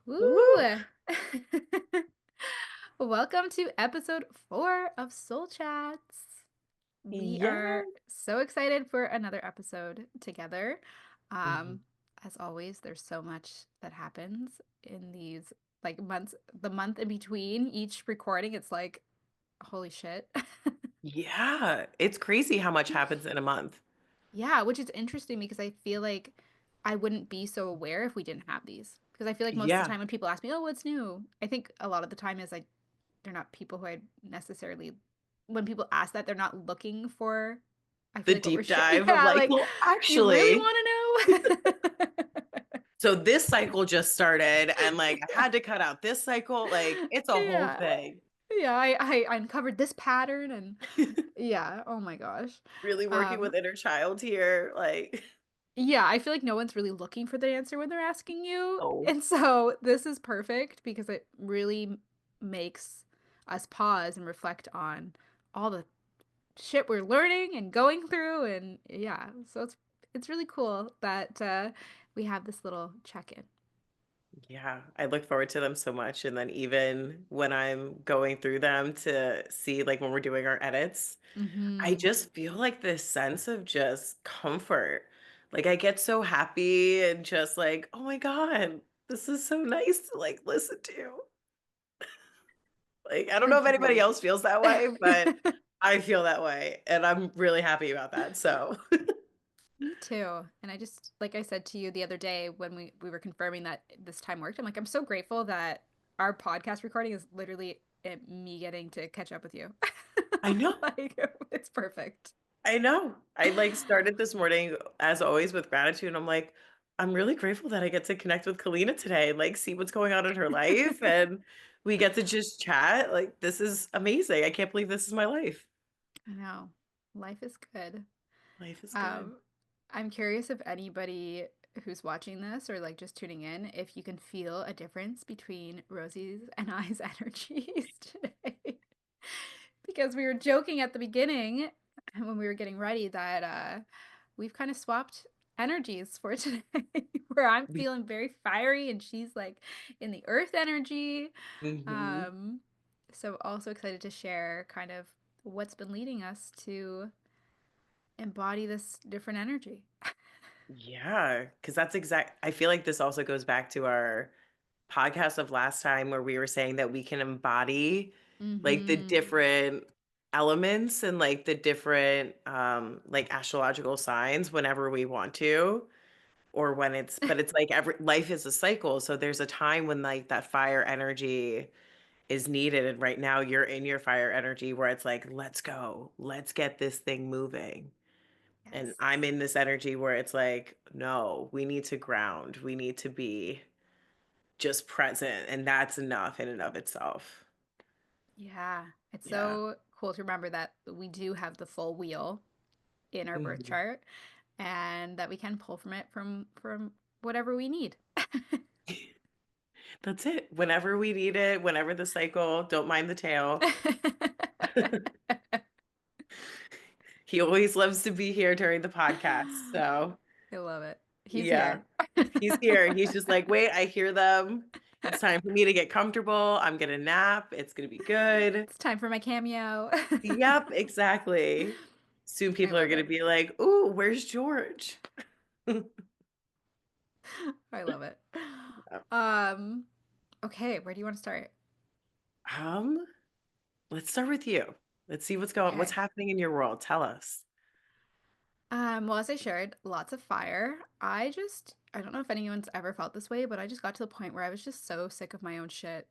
Woo! Woo! Welcome to episode 4 of Soul Chats. We Yeah. are so excited for another episode together. Mhm. Um, as always, there's so much that happens in these months, the month in between each recording. It's like, holy shit. Yeah. It's crazy how much happens in a month. Yeah, which is interesting because I feel like I wouldn't be so aware if we didn't have these. Because I feel like most of the Yeah. time when people ask me, "Oh, what's new?" I think a lot of the time is they're not people who I necessarily when people ask that, they're not looking for I feel The like what we're deep sharing. dive of Yeah, like, like, well, "You really actually, wanna know?" so this cycle just started and like I had to cut out this cycle. Like it's a whole Yeah. thing. Yeah, I uncovered this pattern and yeah, oh my gosh. Really working with Um, inner child here. Like, yeah, I feel like no one's really looking for the answer when they're asking you, oh, and so this is perfect because it really makes us pause and reflect on all the shit we're learning and going through and yeah, so it's really cool that we have this little check-in. yeah. I look forward to them so much. And then even when I'm going through them to see like when we're doing our edits, I Mhm. just feel like this sense of just comfort. Like I get so happy and just like, "Oh my God, this is so nice to like listen to." Like, I don't know if anybody Agreed. else feels that way, but I feel that way, and I'm really happy about that. So, Me too. And I just like I said to you the other day when we were confirming that this time worked, I'm like I'm so grateful that our podcast recording is literally me getting to catch up with you. I know. Like it's perfect. I know. I like started this morning as always with gratitude. And I'm like, I'm really grateful that I get to connect with Kalina today and like see what's going on in her life and we get to just chat. Like this is amazing. I can't believe this is my life. I know. Life is good. Life is good. Um, I'm curious if anybody who's watching this or like just tuning in, if you can feel a difference between Rosie's and I's energies today. Because we were joking at the beginning when we were getting ready that we've kind of swapped energies for today, where I'm We feeling very fiery and she's like in the earth energy. Mhm. Um, so also excited to share kind of what's been leading us to embody this different energy. Yeah, because that's exact. I feel like this also goes back to our podcast of last time where we were saying that we can embody like the Mm-hmm. different elements and like the different like astrological signs whenever we want to or when but it's like every life is a cycle, so there's a time when like that fire energy is needed, and right now you're in your fire energy where it's like let's go, let's get this thing moving. And Yes. I'm in this energy where it's like, no, we need to ground. We need to be just present. And that's enough in and of itself. Yeah. It's Yeah. so cool to remember that we do have the full wheel in our birth Mhm. chart and that we can pull from it from whatever we need. That's it. Whenever we need it, whenever the cycle, don't mind the tail. He always loves to be here during the podcast. So, I love it. He's yeah, here. he's here. He's just like, wait, I hear them. It's time for me to get comfortable. I'm going to nap. It's going to be good. It's time for my cameo. Yep, exactly. Soon I people are love going to it. be like, "Ooh, where's George?" I love it. Um, okay, where do you want to start? Um, let's start with you. Let's see what's Okay. happening in your world. Tell us. Well, as I shared, lots of fire. I don't know if anyone's ever felt this way, but I just got to the point where I was just so sick of my own shit.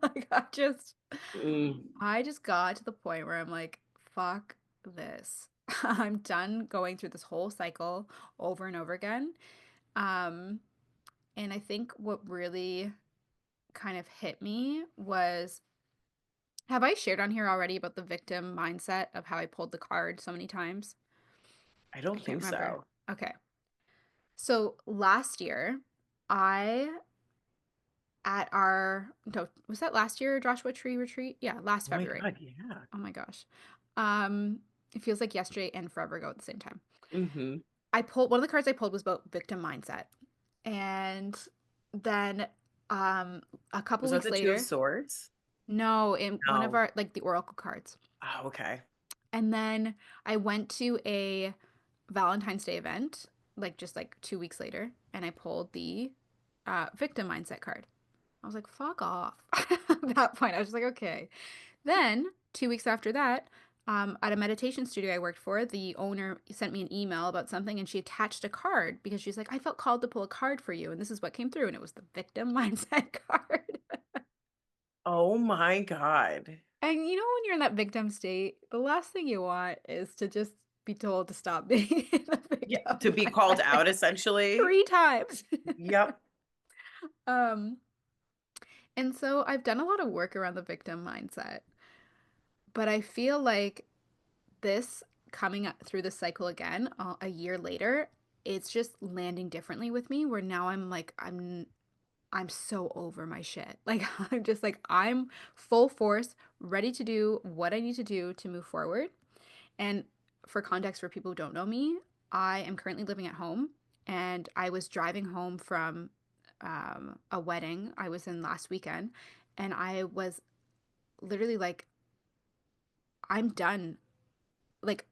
Like Mm, I just got to the point where I'm like, fuck this. I'm done going through this whole cycle over and over again. Um, and I think what really kind of hit me was, have I shared on here already about the victim mindset of how I pulled the card so many times? I I don't can't think remember. so. Okay. So last year, I at our no, was that last year Joshua Tree retreat? Yeah, last Oh my February. God, yeah. Oh my gosh. Um, it feels like yesterday and forever ago at the same time. Hmm. I pulled one of the cards I pulled was about victim mindset. And then Um, a couple Was that weeks the 2 of later, swords? no, in one of No. our like the oracle cards. Oh, okay. And then I went to a Valentine's Day event, like just like 2 weeks later, and I pulled the victim mindset card. I was like, fuck off. At that point, I was just like, okay. Then, 2 weeks after that, at a meditation studio I worked for, the owner sent me an email about something and she attached a card because she's like, I felt called to pull a card for you. And this is what came through. And it was the victim mindset card. Oh my god. And you know, when you're in that victim state, the last thing you want is to just be told to stop being in the Yeah, victim to be called mindset out like essentially. 3 times. Yep. um, and so I've done a lot of work around the victim mindset, but I feel like this coming up through the cycle again a year later, it's just landing differently with me where now I'm like I'm so over my shit. Like I'm just like I'm full force, ready to do what I need to do to move forward. And for context for people who don't know me, I am currently living at home and I was driving home from a wedding I was in last weekend and I was literally like I'm done. Like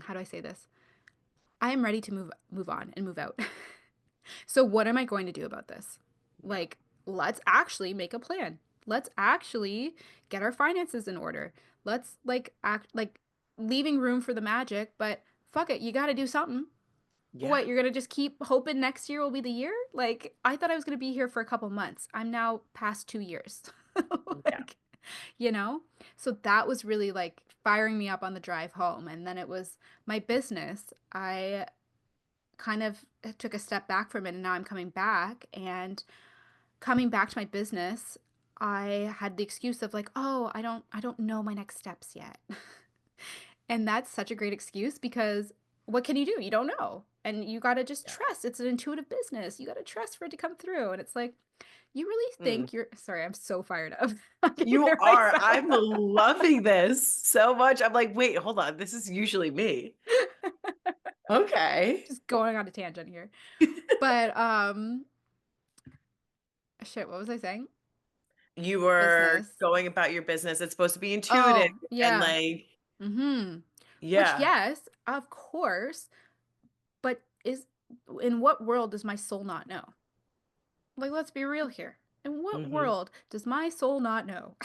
how do I say this? I am ready to move on and move out. So what am I going to do about this? Yeah. Like, let's actually make a plan. Let's actually get our finances in order. Let's like act like leaving room for the magic, but fuck it, you got to do something. Yeah. What, you're going to just keep hoping next year will be the year? Like, I thought I was going to be here for a couple months. I'm now past 2 years. Yeah. Like, you know? So that was really like firing me up on the drive home. And then it was my business. I kind of took a step back from it and now I'm coming back and coming back to my business, I had the excuse of like, "Oh, I don't know my next steps yet." And that's such a great excuse because what can you do? You don't know. And you got to just Yeah. trust. It's an intuitive business. You got to trust for it to come through. And it's like, you really Mm. think you're sorry, I'm so fired up. I can You hear are. myself. I'm loving this so much. I'm like, "Wait, hold on. This is usually me." Okay. Just going on a tangent here. But shit, what was I saying? You were Business. going about your business. It's supposed to be intuitive Oh, and, yeah. like Mhm. Which, yeah. yes, of course, but is in what world does my soul not know? Like, let's be real here. In what Mhm. world does my soul not know?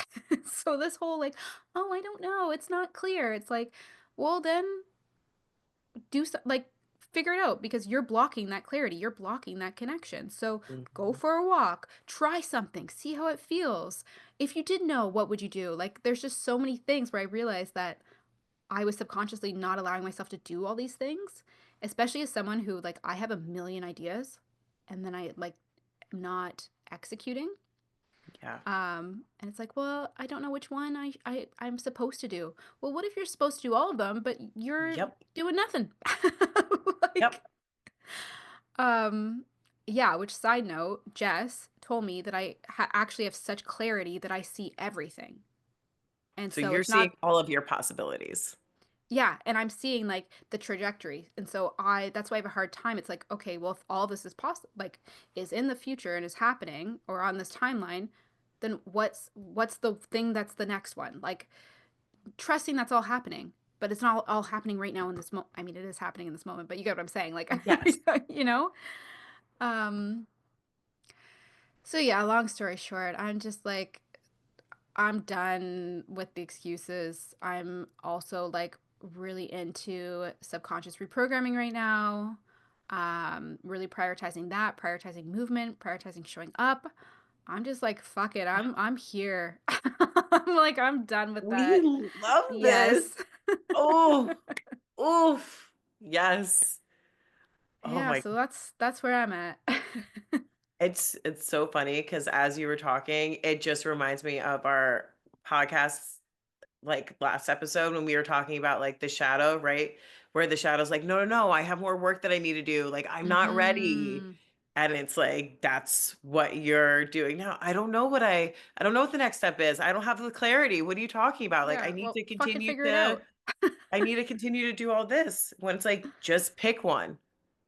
So this whole like, oh, I don't know, it's not clear. It's like, well, then do so, like figure it out because you're blocking that clarity. You're blocking that connection. So go Mhm. for a walk, try something, see how it feels. If you did know, what would you do? Like, there's just so many things where I realized that I was subconsciously not allowing myself to do all these things, especially as someone who like I have a million ideas and then I like am not executing. Yeah. And it's like, well, I don't know which one I'm supposed to do. Well, what if you're supposed to do all of them, but you're Yep. doing nothing? Yep. Like, um, yeah, which side note, Jess told me that actually have such clarity that I see everything. And So so you're it's seeing not. all of your possibilities. Yeah, and I'm seeing like the trajectory. And so that's why I have a hard time. It's like, okay, well, if all this is possible, like is in the future and is happening or on this timeline, then what's the thing that's the next one? Like trusting that's all happening, but it's not all happening right now in this moment. I mean, it is happening in this moment, but you get what I'm saying. Like, Yes. you know? Um, so yeah, long story short, I'm just like I'm done with the excuses. I'm also like really into subconscious reprogramming right now. Really prioritizing that, prioritizing movement, prioritizing showing up. I'm just like, fuck it. I'm here. I'm like, I'm done with We that. love this. Yes. Oh, oof. Yes. Oh Yeah, my so that's where I'm at. it's so funny because as you were talking, it just reminds me of our podcast like last episode when we were talking about like the shadow, right? Where the shadow's like, no, no, no, I have more work that I need to do. Like, I'm not ready. Mhm. And it's like, that's what you're doing now. I don't know what the next step is. I don't have the clarity. What are you talking about? Like, Yeah, well, fucking figure it out. I need to continue to do all this when it's like, just pick one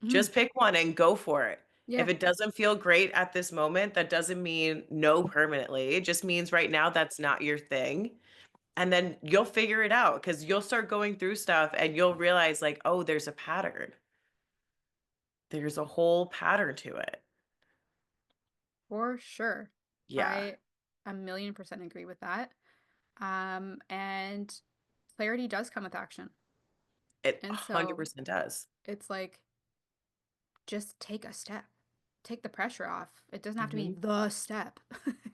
Mhm. and go for it. If Yeah, it doesn't feel great at this moment, that doesn't mean no permanently. It just means right now that's not your thing. And then you'll figure it out because you'll start going through stuff and you'll realize, like, oh, there's a pattern. There's a whole pattern to it. for sure. Yeah, I a million percent agree with that. And clarity does come with action. it And so 100% does. it's like, just take a step. Take the pressure off. It doesn't have to be Mhm. the step.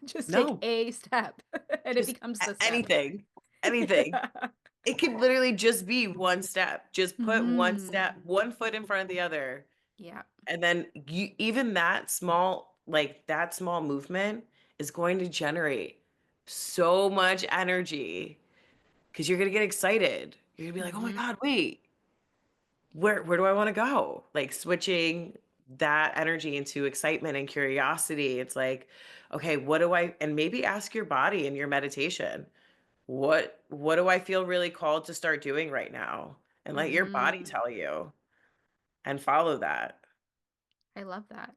Just take No, a step and it just becomes the step. anything, anything. Yeah. It could literally just be one step. Just put one step, Mhm. one foot in front of the other. Yeah. And then you, even that small, like that small movement is going to generate so much energy because you're going to get excited. You're going to be like, oh my Mhm. God, wait, where do I want to go? Like switching that energy into excitement and curiosity. It's like, okay, what do I, and maybe ask your body in your meditation, what do I feel really called to start doing right now? And let your body Mhm. tell you and follow that. I love that.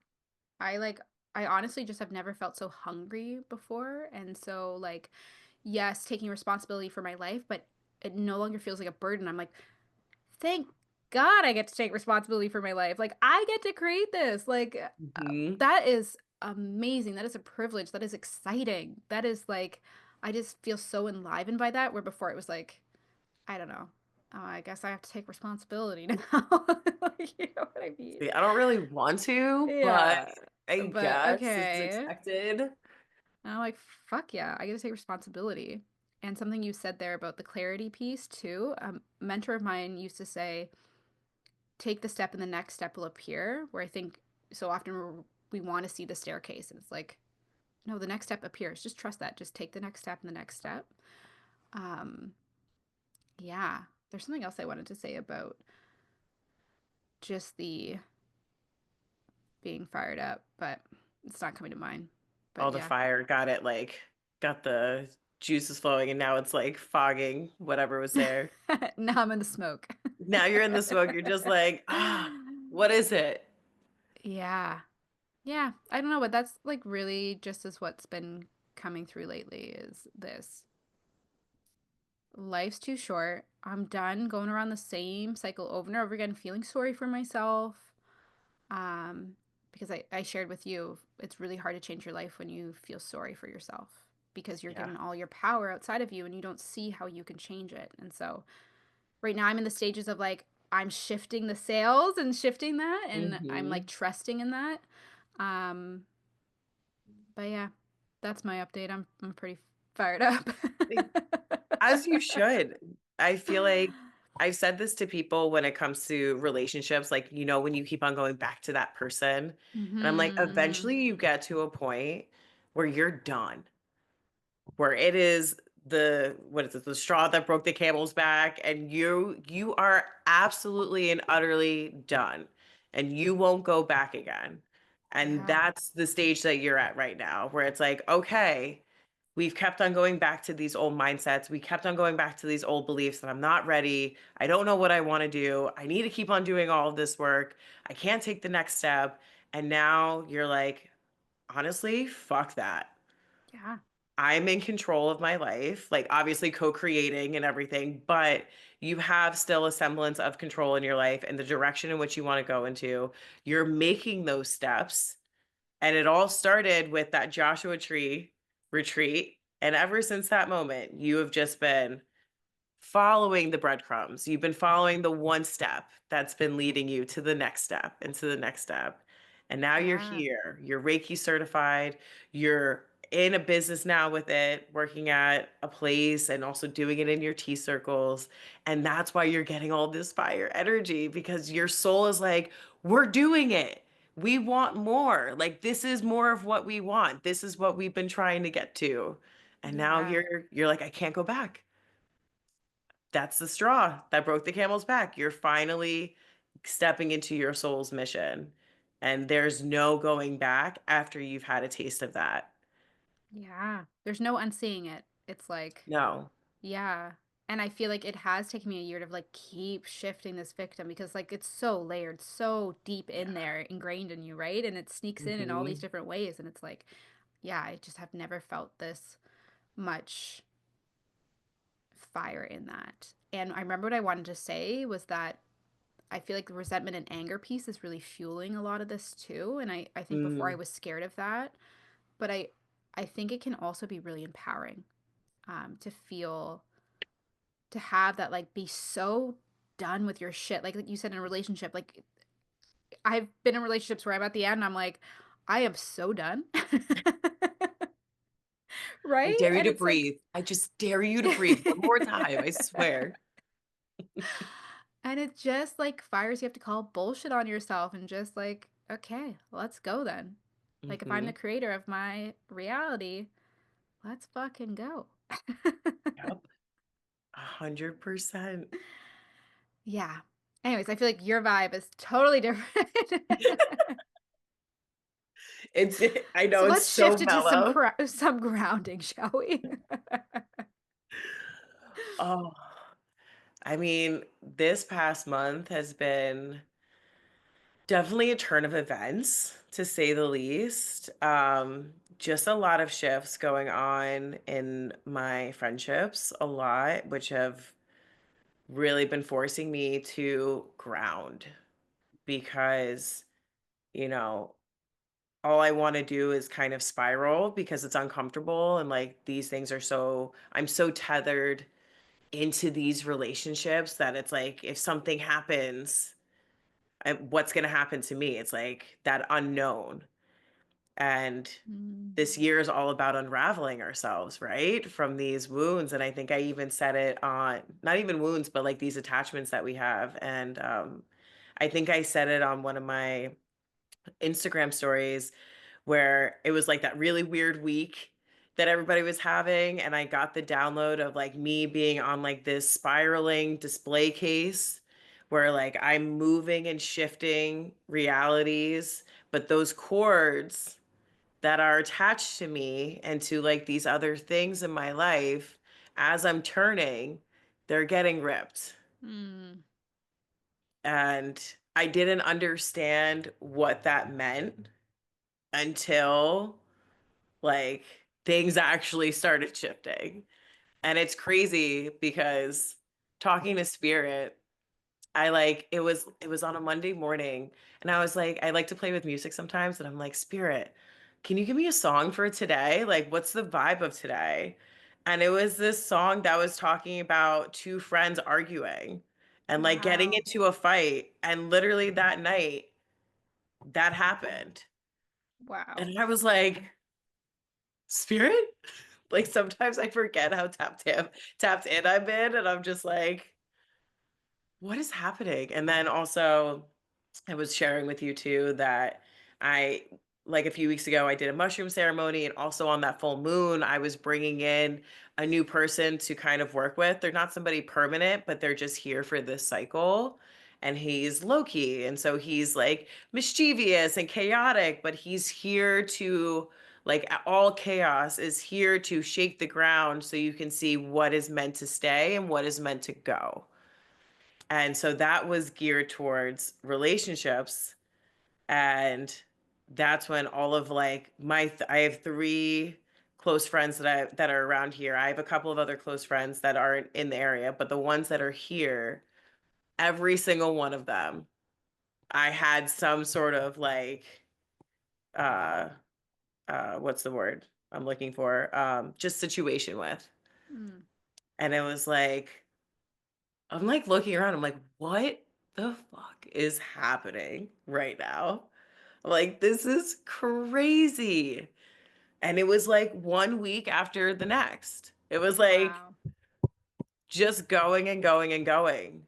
I like I honestly just have never felt so hungry before, and so, like, yes, taking responsibility for my life, but it no longer feels like a burden. I'm like, "Thank God I get to take responsibility for my life. Like, I get to create this." Like, Mhm. that is amazing. That is a privilege. That is exciting. That is, like, I just feel so enlivened by that, where before it was like, I don't know. Oh, I guess I have to take responsibility now. Like, you know what I mean? See, I don't really want to, but Yeah. I But guess it's okay. expected. And I'm like, fuck yeah, I get to take responsibility. And something you said there about the clarity piece too. A mentor of mine used to say, take the step and the next step will appear. Where I think so often we want to see the staircase. And it's like, no, the next step appears. Just trust that. Just take the next step and the next step. Um, yeah. There's something else I wanted to say about just the being fired up, but it's not coming to mind. All But the yeah. fire got it, like, got the juices flowing, and now it's like fogging whatever was there. Now I'm in the smoke. Now you're in the smoke. You're just like, ah, what is it? Yeah. Yeah. I don't know, but that's like really just as what's been coming through lately is this. Life's too short. I'm done going around the same cycle over and over again, feeling sorry for myself. Um, because I shared with you, it's really hard to change your life when you feel sorry for yourself because you're Yeah. given all your power outside of you and you don't see how you can change it. And so right now I'm in the stages of like I'm shifting the sails and shifting that and I'm like Hmm. trusting in that. Um, but yeah, that's my update. I'm pretty fired up. As you should. I feel like I've said this to people when it comes to relationships, like, when you keep on going back to that person. And I'm like, Mhm. eventually you get to a point where you're done, where it is what is it, the straw that broke the camel's back, and you are absolutely and utterly done, and you won't go back again. And Yeah. that's the stage that you're at right now, where it's like, okay, we've kept on going back to these old mindsets. We kept on going back to these old beliefs that I'm not ready. I don't know what I want to do. I need to keep on doing all of this work. I can't take the next step. And now you're like, honestly, fuck that. Yeah. I'm in control of my life, like obviously co-creating and everything, but you have still a semblance of control in your life and the direction in which you want to go into. You're making those steps. And it all started with that Joshua Tree retreat. And ever since that moment, you have just been following the breadcrumbs. You've been following the one step that's been leading you to the next step and to the next step. And now you're Yeah. here. You're Reiki certified. You're in a business now with it, working at a place and also doing it in your tea circles. And that's why you're getting all this fire energy because your soul is like, we're doing it. We want more. Like this is more of what we want. This is what we've been trying to get to. And now Yeah. you're like, I can't go back. That's the straw that broke the camel's back. You're finally stepping into your soul's mission. And there's no going back after you've had a taste of that. Yeah. There's no unseeing it. It's like, No. yeah. And I feel like it has taken me a year to like keep shifting this victim because like it's so layered, so deep in Yeah. there, ingrained in you, right? And it sneaks in all these Mhm. different ways. And it's like, yeah, I just have never felt this much fire in that. And I remember what I wanted to say was that I feel like the resentment and anger piece is really fueling a lot of this too. And I think before I Mm. was scared of that, but I think it can also be really empowering to feel to have that like be so done with your shit. Like you said in a relationship, like I've been in relationships where I'm at the end and I'm like, I am so done. I Right? dare you And to it's like breathe. I just dare you to breathe one more time, I swear. and it just like fires you have to call bullshit on yourself and just like, okay, let's go then. Like if I'm the Mhm. creator of my reality, let's fucking go. Yep. 100%. Yeah. Anyways, I feel like your vibe is totally different. It's I know So it's let's shift so it to some mellow. some grounding, shall we? Oh, I mean, this past month has been definitely a turn of events, to say the least. Just a lot of shifts going on in my friendships, a lot, which have really been forcing me to ground because, you know, all I want to do is kind of spiral because it's uncomfortable and like these things are so I'm so tethered into these relationships that it's like if something happens, what's going to happen to me? It's like that unknown. And Mm. this year is all about unraveling ourselves, right? From these wounds. And I think I even said it on not even wounds, but like these attachments that we have. And I think I said it on one of my Instagram stories where it was like that really weird week that everybody was having. And I got the download of like me being on like this spiraling display case where like I'm moving and shifting realities, but those cords that are attached to me and to like these other things in my life as I'm turning, they're getting ripped. Mm. And I didn't understand what that meant until like things actually started shifting. And it's crazy because talking to spirit, it was on a Monday morning and I was like, I like to play with music sometimes and I'm like, "Spirit, can you give me a song for today? Like what's the vibe of today?" And it was this song that was talking about two friends arguing and like getting Wow. into a fight and literally that night that happened. Wow. And I was like, "Spirit?" Like sometimes I forget how tapped in I've been and I'm just like, "What is happening?" And then also I was sharing with you too that I like a few weeks ago I did a mushroom ceremony and also on that full moon I was bringing in a new person to kind of work with. They're not somebody permanent, but they're just here for this cycle. And he's low key. And so he's like mischievous and chaotic, but he's here to like all chaos is here to shake the ground so you can see what is meant to stay and what is meant to go. And so that was geared towards relationships. And that's when all of like I have three close friends that are around here. I have a couple of other close friends that aren't in the area, but the ones that are here, every single one of them, I had some sort of like uh what's the word I'm looking for? Just situation with. Mm. And it was like I'm like looking around, I'm like, what the fuck is happening right now? Like, this is crazy. And it was like 1 week after the next. It was like Wow. just going and going and going.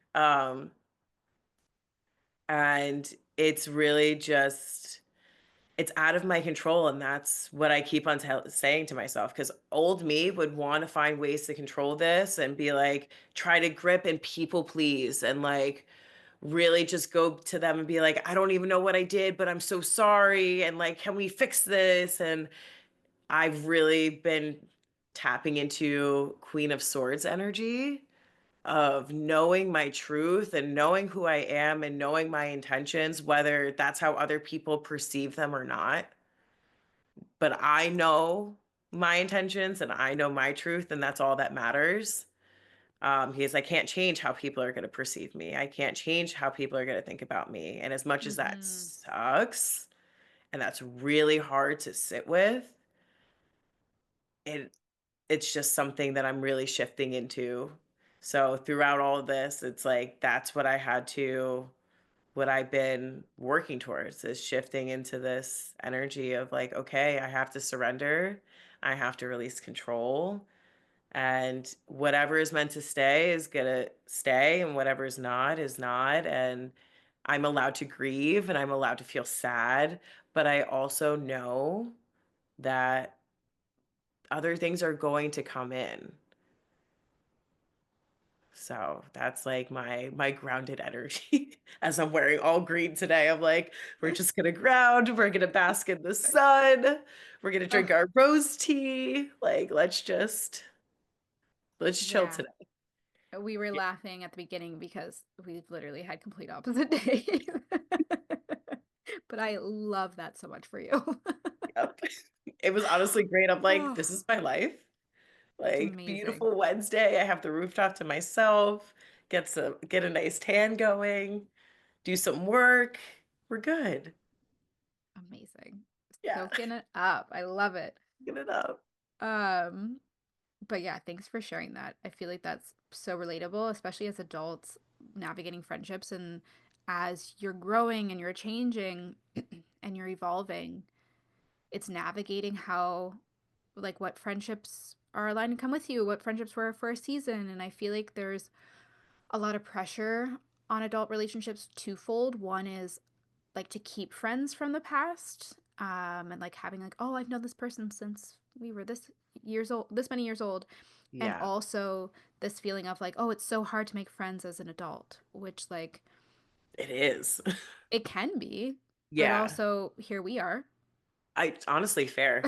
And it's really just it's out of my control, and that's what I keep on saying to myself. Because old me would want to find ways to control this and be like, try to grip and people please, and like really just go to them and be like, I don't even know what I did, but I'm so sorry. And like, can we fix this? And I've really been tapping into Queen of Swords energy. of knowing my truth and knowing who I am and knowing my intentions, whether that's how other people perceive them or not. But I know my intentions and I know my truth, and that's all that matters. Because I can't change how people are going to perceive me. I can't change how people are going to think about me. And as much as that Mhm. sucks, and that's really hard to sit with, it it's just something that I'm really shifting into. So throughout all of this, it's like that's what I've been working towards is shifting into this energy of like, okay, I have to surrender. I have to release control. And whatever is meant to stay is gonna stay, and whatever is not is not. And I'm allowed to grieve and I'm allowed to feel sad. But I also know that other things are going to come in. So that's like my grounded energy as I'm wearing all green today. I'm like, we're just gonna ground, we're gonna bask in the sun, we're gonna drink Ugh, our rose tea. Like, let's chill yeah. today. We were laughing at the beginning because we've literally had complete opposite days. But I love that so much for you. Yep. It was honestly great. I'm like, Oh, this is my life. it's Like, amazing. beautiful Wednesday. I have the rooftop to myself, get a nice tan going, do some work. We're good. Amazing. Yeah, Soaking it up. I love it. get it up. Um, but yeah, thanks for sharing that. I feel like that's so relatable, especially as adults navigating friendships and as you're growing and you're changing and you're evolving, it's navigating how like what friendships are aligned to come with you, what friendships were for a season. And I feel like there's a lot of pressure on adult relationships twofold. One is like to keep friends from the past, and like having like, oh, I've known this person since we were this many years old. And Yeah, also this feeling of like, oh, it's so hard to make friends as an adult, which like it is. it can be, but Yeah, also here we are. it's honestly fair.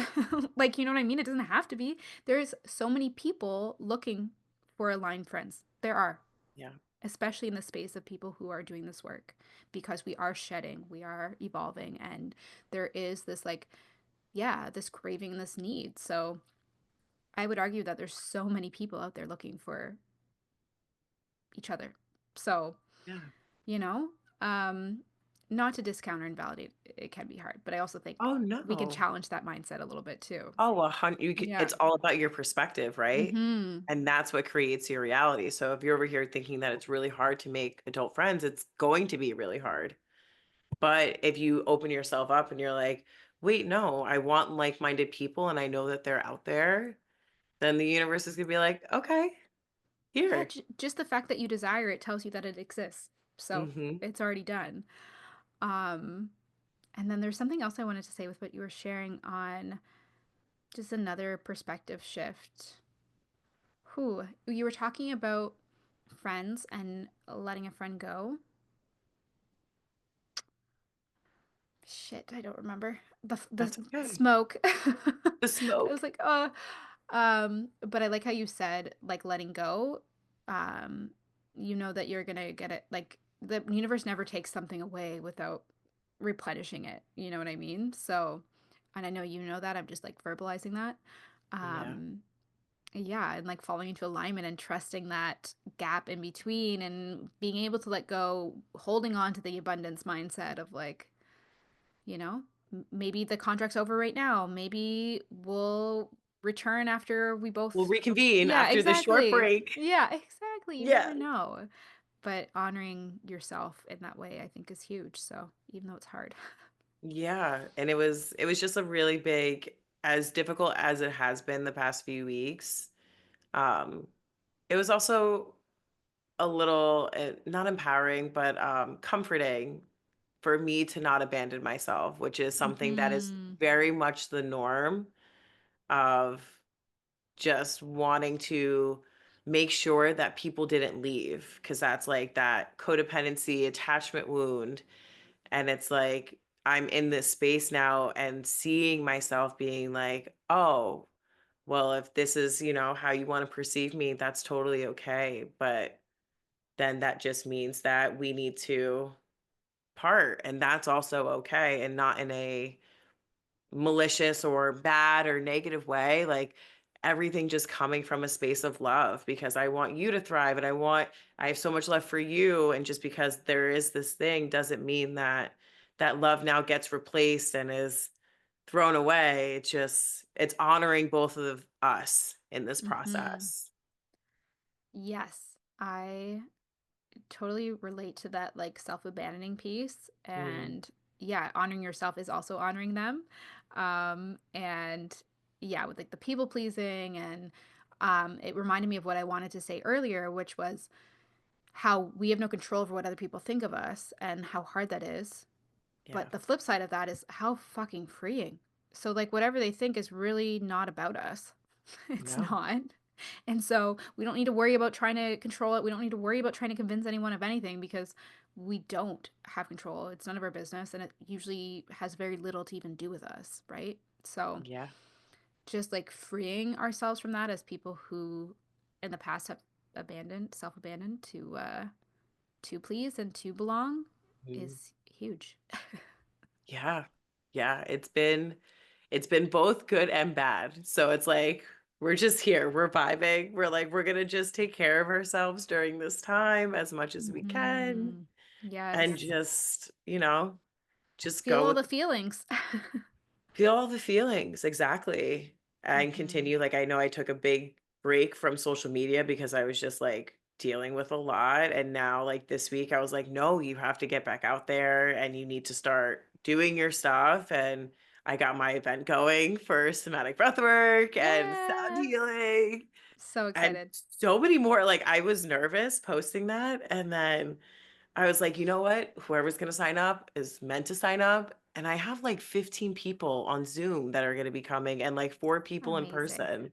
Like, you know what I mean? It doesn't have to be. There's so many people looking for aligned friends. There are, Yeah. especially in the space of people who are doing this work, because we are shedding, we are evolving, and there is this like, yeah, this craving, this need. So I would argue that there's so many people out there looking for each other. So, Yeah. you know, um, not to discount or invalidate, it can be hard, but I also think Oh, we can no. challenge that mindset a little bit too. Oh, a hun you c Yeah. it's all about your perspective, right? Mm-hmm. And that's what creates your reality. So if you're over here thinking that it's really hard to make adult friends, it's going to be really hard. But if you open yourself up and you're like, "Wait, no, I want like-minded people and I know that they're out there," then the universe is gonna be like, "Okay, Yeah, here." just the fact that you desire it tells you that it exists. So Mhm. it's already done. Um, and then there's something else I wanted to say with what you were sharing on just another perspective shift. Who you were talking about friends and letting a friend go. Shit, I don't remember the That's okay. smoke. The I smoke. was like, but I like how you said like letting go. Um, you know that you're gonna get it. Like the universe never takes something away without replenishing it. You know what I mean? So, and I know you know that. I'm just like verbalizing that. Yeah. Um, yeah, and like falling into alignment and trusting that gap in between and being able to let go, holding on to the abundance mindset of like, you know, maybe the contract's over right now. Maybe we'll return after we We'll both. reconvene Yeah, after this short exactly. break. Yeah, exactly. You Yeah. never know. But honoring yourself in that way, I think, is huge. So even though it's hard. Yeah, and it was just a really big as difficult as it has been the past few weeks, um, it was also a little, not empowering, but, comforting for me to not abandon myself, which is something that is Hmm. very much the norm of just wanting to make sure that people didn't leave, because that's like that codependency attachment wound. And it's like, I'm in this space now and seeing myself being like, oh, well, if this is, how you want to perceive me, that's totally okay. But then that just means that we need to part, and that's also okay, and not in a malicious or bad or negative way, like, everything just coming from a space of love because I want you to thrive, and I have so much love for you, and just because there is this thing doesn't mean that that love now gets replaced and is thrown away. It's honoring both of us in this Mhm. process. Yes, I totally relate to that, like, self-abandoning piece, Mm, and, yeah, honoring yourself is also honoring them, and, yeah, with, like, the people pleasing and, it reminded me of what I wanted to say earlier, which was how we have no control over what other people think of us and how hard that is. yeah. But the flip side of that is how fucking freeing. So, like, whatever they think is really not about us. It's No. not. And so we don't need to worry about trying to control it. We don't need to worry about trying to convince anyone of anything because we don't have control. It's none of our business and it usually has very little to even do with us, right? So, Yeah. just like freeing ourselves from that as people who in the past have self-abandoned to please and to belong Mm. is huge. Yeah. Yeah, it's been both good and bad. So it's like we're just here, we're vibing. We're like we're going to just take care of ourselves during this time as much as we can Mhm. and Yes. just, just Feel go all with the feelings. feel all the feelings, exactly, and Mhm. continue. Like, I know I took a big break from social media because I was just, like, dealing with a lot, and now, like, this week, I was like, "No, you have to get back out there, and you need to start doing your stuff," and I got my event going for somatic breathwork and sound Yeah. healing, So and excited. so many more. Like, I was nervous posting that, and then I was like, "You know what? Whoever's gonna sign up is meant to sign up." And I have like 15 people on Zoom that are gonna be coming and like 4 people in Amazing. person. And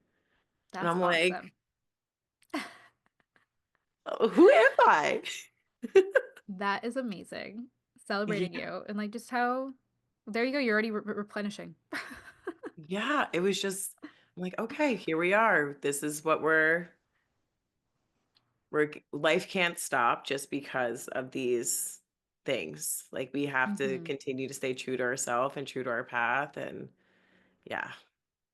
That's I'm awesome. like, "Oh, who am I?" That is amazing. Celebrating Yeah, you and, like, just how there you go, you're already replenishing. yeah, it was just I'm like, "Okay, here we are. This is what life can't stop just because of these things. Like, we have to Mhm. continue to stay true to ourselves and true to our path." And yeah,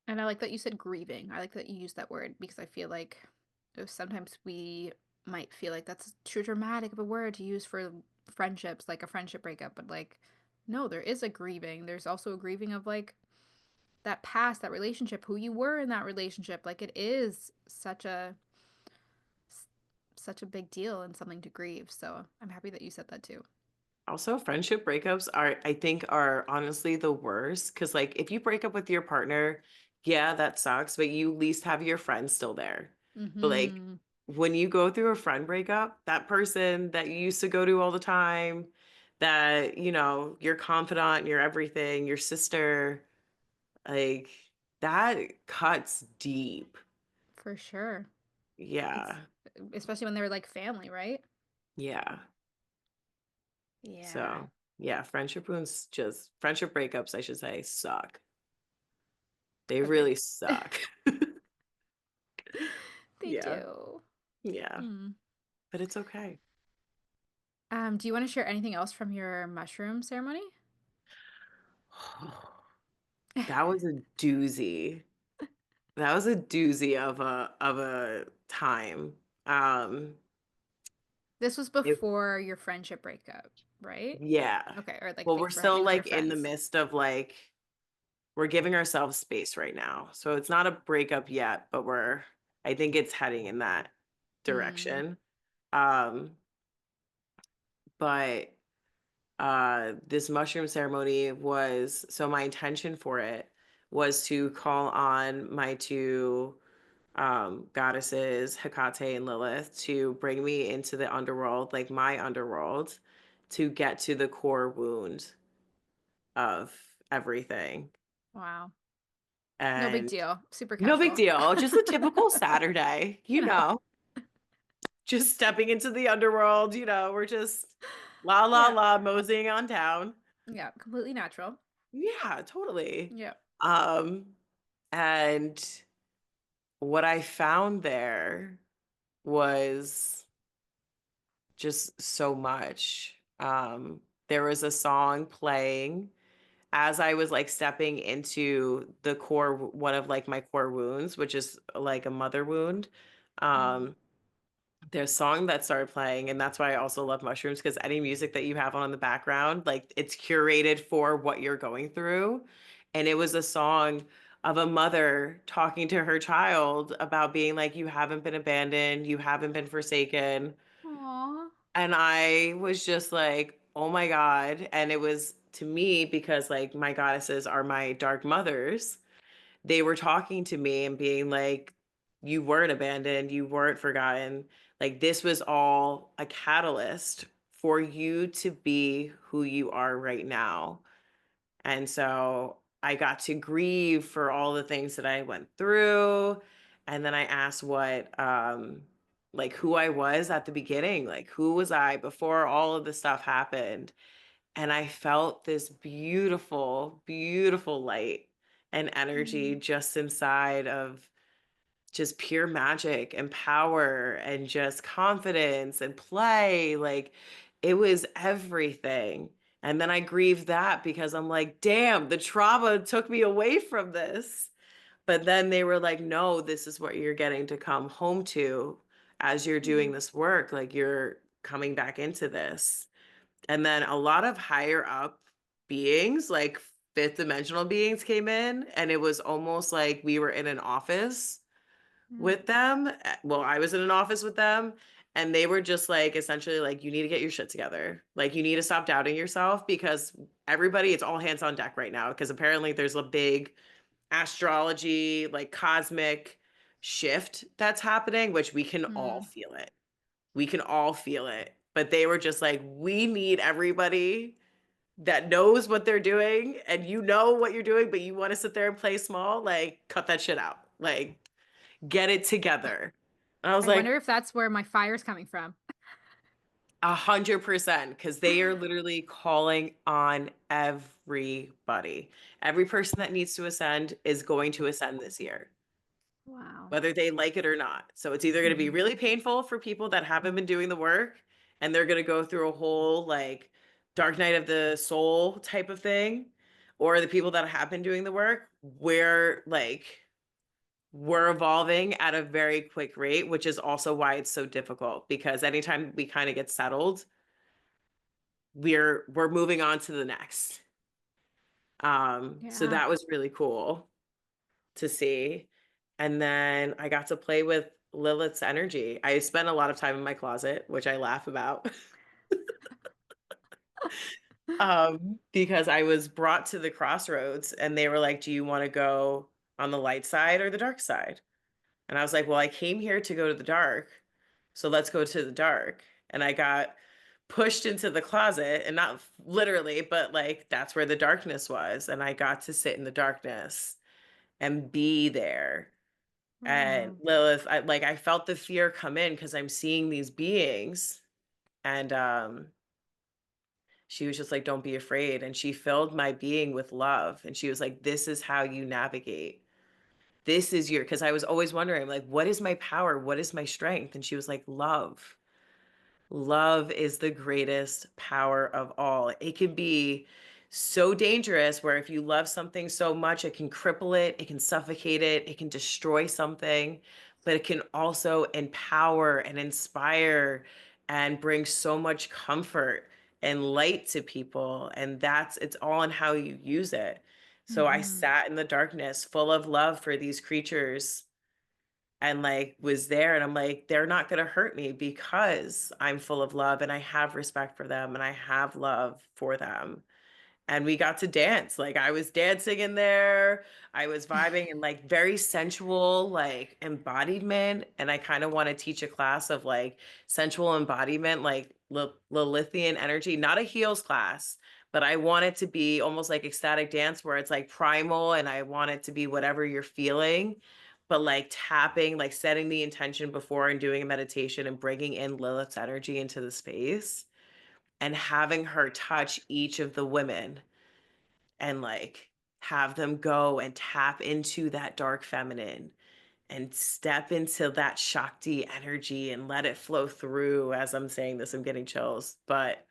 And I like that you said grieving. I like that you used that word because I feel like sometimes we might feel like that's too dramatic of a word to use for friendships, like a friendship breakup, but, like, no, there is a grieving. There's also a grieving of, like, that past, that relationship, who you were in that relationship. Like, it is s- such a big deal and something to grieve. So I'm happy that you said that too. also, friendship breakups I think are honestly the worst because, like, if you break up with your partner, yeah, that sucks, but you at least have your friends still there. But, like, Mm-hmm. when you go through a friend breakup, that person that you used to go to all the time, that, your confidant, your everything, your sister, like, that cuts deep. For sure. It's Yeah. especially when they're like family, right? Yeah. Yeah. So, yeah, friendship breakups, I should say, suck. They really Agreed. suck. They Yeah, do. yeah, Mm. but it's okay. Do you want to share anything else from your mushroom ceremony? That was a doozy. That was a doozy of a time. This was It before your friendship breakup, right? Yeah. Okay, or like Well, we're things were still, happening with your like, in the friends. midst of, like we're giving ourselves space right now. So it's not a breakup yet, but I think it's heading in that Mm. direction. Um, but this mushroom ceremony was so my intention for it was to call on my two goddesses, Hecate and Lilith, to bring me into the underworld, like my underworld, to get to the core wound of everything. Wow. No big And deal. Super no big casual. deal, just a typical Saturday, just stepping into the underworld, we're just la la Yeah. la moseying on down. Yeah, completely natural. Yeah, totally. Yeah. Um, and what I found there was just so much. There was a song playing as I was, like, stepping into the one of, like, my core wounds, which is, like, a mother wound. Mm. Um, there's a song that started playing, and that's why I also love mushrooms, because any music that you have on in the background, like, it's curated for what you're going through, and it was a song of a mother talking to her child about being like, "You haven't been abandoned, you haven't been forsaken." Aw. And I was just like, "Oh my god." And it was to me because, like, my goddesses are my dark mothers. They were talking to me and being like, "You weren't abandoned, you weren't forgotten. Like, this was all a catalyst for you to be who you are right now." And so I got to grieve for all the things that I went through. And then I asked like who I was at the beginning, like who was I before all of this stuff happened? And I felt this beautiful, beautiful light and energy Mm. just inside of just pure magic and power and just confidence and play. Like it was everything. And then I grieved that because I'm like, damn, the trauma took me away from this. But then they were like, no, this is what you're getting to come home to as you're doing Mm. this work. Like you're coming back into this. And then a lot of higher up beings, like fifth dimensional beings, came in. And it was almost like we were in an office Mm. with them. Well, I was in an office with them, and they were just like essentially like, you need to get your shit together. Like, you need to stop doubting yourself because everybody, it's all hands on deck right now. Because apparently there's a big astrology, like cosmic shift that's happening, which we can all Mm. feel it. We can all feel it. But they were just like, we need everybody that knows what they're doing and you know what you're doing, but you want to sit there and play small, like cut that shit out. Like get it together. And I was I like, wonder if that's where my fire's coming from. 100% because they are literally calling on everybody. Every person that needs to ascend is going to ascend this year, Wow. whether they like it or not. So it's either going to be Mhm. really painful for people that haven't been doing the work and they're going to go through a whole like dark night of the soul type of thing, or the people that have been doing the work where like we're evolving at a very quick rate, which is also why it's so difficult because anytime we kind of get settled, we're moving on to the next. So Yeah. that was really cool to see. And then I got to play with Lilith's energy. I spent a lot of time in my closet, which I laugh about, because I was brought to the crossroads and they were like, "Do you want to go on the light side or the dark side?" And I was like, "Well, I came here to go to the dark, so let's go to the dark." And I got pushed into the closet, and not literally, but like that's where the darkness was. And I got to sit in the darkness and be there. And Wow. Lilith, I felt the fear come in because I'm seeing these beings. And she was just like, "Don't be afraid." And she filled my being with love. And she was like, "This is how you navigate. This is your," because I was always wondering, like, what is my power? What is my strength? And she was like, love. Love is the greatest power of all. It can be so dangerous where if you love something so much, it can cripple it, it can suffocate it, it can destroy something, but it can also empower and inspire and bring so much comfort and light to people. And it's all in how you use it. So I Mhm. sat in the darkness full of love for these creatures and like was there and I'm like, they're not going to hurt me because I'm full of love and I have respect for them and I have love for them. And we got to dance. Like I was dancing in there. I was vibing and like very sensual, like embodiment. And I kind of want to teach a class of like sensual embodiment, like Lilithian energy, not a heels class, but I want it to be almost like ecstatic dance where it's like primal and I want it to be whatever you're feeling, but like tapping, like setting the intention before and doing a meditation and bringing in Lilith's energy into the space and having her touch each of the women and like have them go and tap into that dark feminine and step into that Shakti energy and let it flow through. As I'm saying this, I'm getting chills. But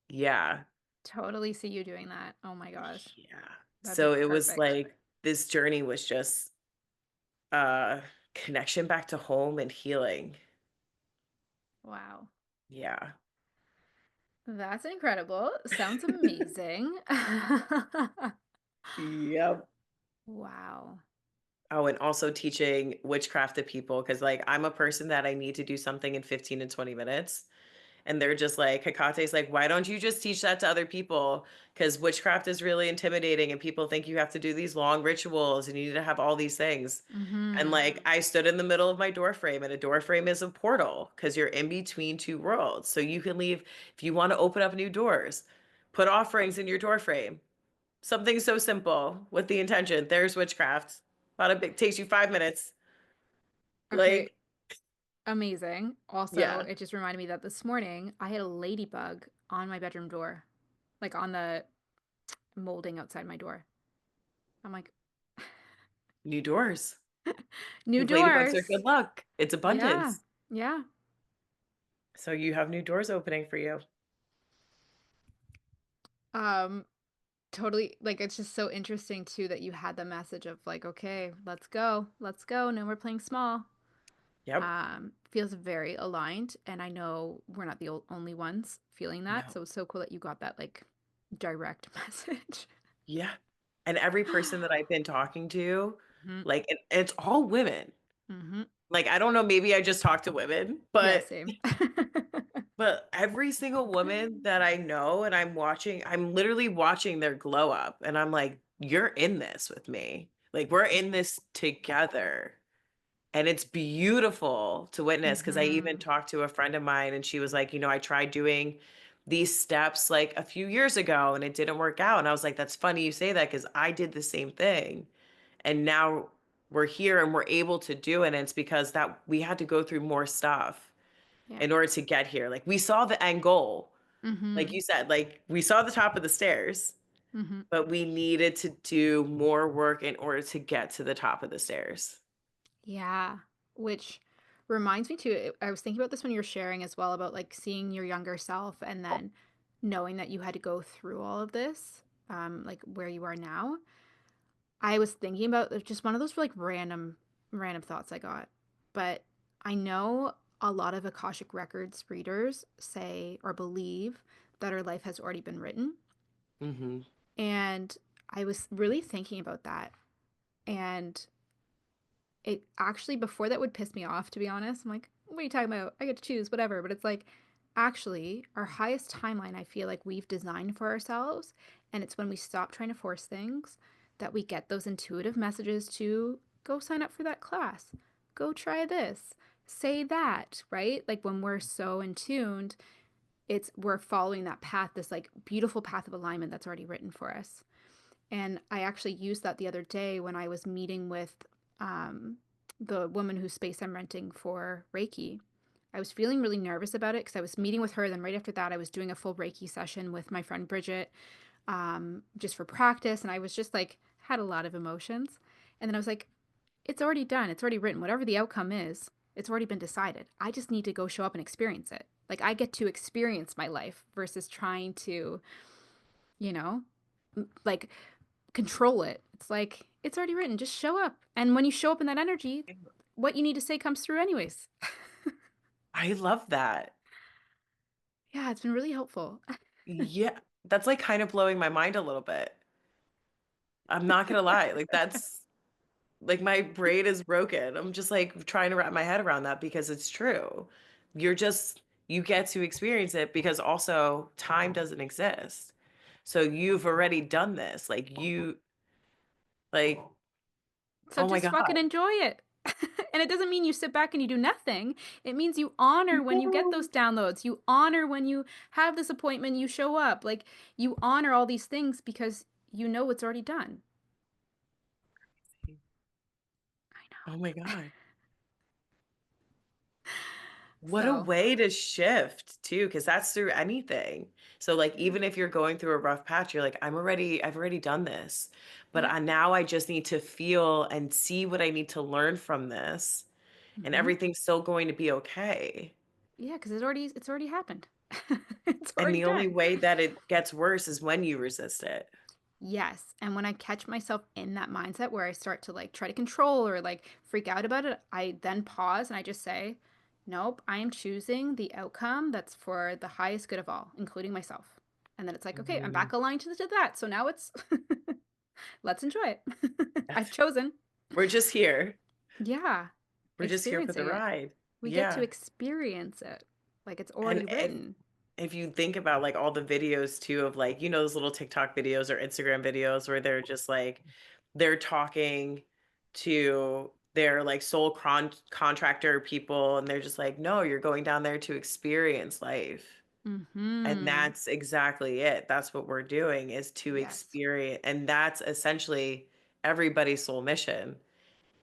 yeah, Totally see you doing that. Oh my gosh. yeah. That'd be So it was perfect. like this journey was just uh connection back to home and healing. Wow. Yeah. That's incredible. Sounds amazing. Yep. Wow. Oh, and also teaching witchcraft to people because, like, I'm a person that I need to do something in 15 to 20 minutes. And they're just like, Hekate's like, why don't you just teach that to other people? Because witchcraft is really intimidating and people think you have to do these long rituals and you need to have all these things. And Mhm. like, I stood in the middle of my door frame, and a door frame is a portal because you're in between two worlds. So you can leave if you want to open up new doors, put offerings in your door frame. Something so simple with the intention. There's witchcraft. About a big takes you 5 minutes. Okay, Like, amazing. Also, yeah, it just reminded me that this morning I had a ladybug on my bedroom door, like on the molding outside my door. I'm like, new doors. new Because ladybugs are doors. good luck. It's Yeah. abundance. Yeah. So you have new doors opening for you. Um, totally, like, it's just so interesting too that you had the message of like, okay, let's go. Let's go. No, we're playing small. Yep. Feels very aligned, and I know we're not the only ones feeling that. No. So it's so cool that you got that like direct message. Yeah. And every person that I've been talking to, Hmm. like, and it's all women. Hmm. Like, I don't know, maybe I just talk to women, Yeah, but same. every single woman that I know and I'm literally watching their glow up and I'm like, you're in this with me. Like, we're in this together. And it's beautiful to witness because I even Hmm. talked to a friend of mine and she was like, I tried doing these steps like a few years ago and it didn't work out. And I was like, that's funny you say that because I did the same thing. And now we're here and we're able to do it. And it's because that we had to go through more stuff Yeah. in order to get here. Like we saw the end goal. Like Hmm. you said, like we saw the top of the stairs, Hmm. but we needed to do more work in order to get to the top of the stairs. Yeah. Which reminds me too, I was thinking about this when you were sharing as well about like seeing your younger self and then knowing that you had to go through all of this, like where you are now. I was thinking about just one of those like random thoughts I got. But I know a lot of Akashic Records readers say or believe that our life has already been written. Hmm. And I was really thinking about that. And it actually, before that would piss me off, to be honest. I'm like, what are you talking about? I get to choose, whatever. But it's like, actually, our highest timeline, I feel like we've designed for ourselves. And it's when we stop trying to force things that we get those intuitive messages to go sign up for that class, go try this, say that, right? Like when we're so in tuned, we're following that path, this like beautiful path of alignment that's already written for us. And I actually used that the other day when I was meeting with um, the woman whose space I'm renting for Reiki. I was feeling really nervous about it because I was meeting with her. Then, right after that, I was doing a full Reiki session with my friend Bridget just for practice. And I was just like, had a lot of emotions. And then I was like, it's already done. It's already written. Whatever the outcome is, it's already been decided. I just need to go show up and experience it. Like, I get to experience my life versus trying to, you know, like control it. It's like it's already written. Just show up. And when you show up in that energy, what you need to say comes through anyways. I love that. Yeah, it's been really helpful. Yeah, that's, like, kind of blowing my mind a little bit. I'm not gonna lie, like, that's like, my brain is broken. I'm just, like, trying to wrap my head around that because it's true. You get to experience it because also time doesn't exist. So you've already done this, like, So oh my just god. fucking enjoy it. And it doesn't mean you sit back and you do nothing. It means you honor when you get those downloads. You honor when you have this appointment, you show up. Like you honor all these things because you know it's already done. I Oh my god. What a So, way to shift too, because that's through anything. So, like, yeah. even if you're going through a rough patch, you're like, I've already done this, but Yep. now I just need to feel and see what I need to learn from this, and Mhm. everything's still going to be okay. Yeah, because it's already happened. It's And already the only done. way that it gets worse is when you resist it. Yes, and when I catch myself in that mindset where I start to like try to control or like freak out about it, I then pause and I just say, "Nope, I am choosing the outcome that's for the highest good of all, including myself." And then it's like, "Okay, I'm Mhm. back aligned to that." So now it's let's enjoy it. I've chosen. We're just here. Yeah, We're just here for the experiencing it. ride. We get to Yeah. experience it like it's And already written. if you think about, like, all the videos too of, like, those little TikTok videos or Instagram videos where they're just, like, they're talking to their, like, sole contractor people, and they're just like, "No, you're going down there to experience life." And Mhm. that's exactly it. That's what we're doing is to Yes. experience, and that's essentially everybody's soul mission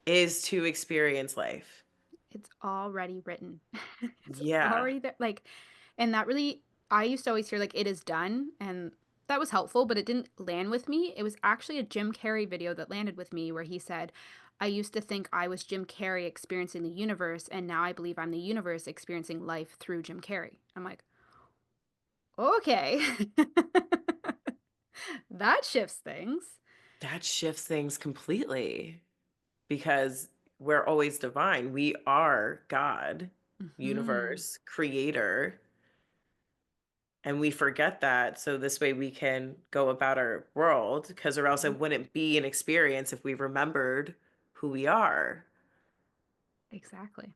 is to experience life. It's already written. It's Yeah. already there. Like, and that really, I used to always hear like it is done, and that was helpful, but it didn't land with me. It was actually a Jim Carrey video that landed with me where he said, I used to think I was Jim Carrey experiencing the universe, and now I believe I'm the universe experiencing life through Jim Carrey. I'm like, okay. That shifts things. That shifts things completely. Because we're always divine. We are God, Hmm. universe, creator, and we forget that. So this way we can go about our world because or else it Yep, wouldn't be an experience if we remembered who we are. exactly.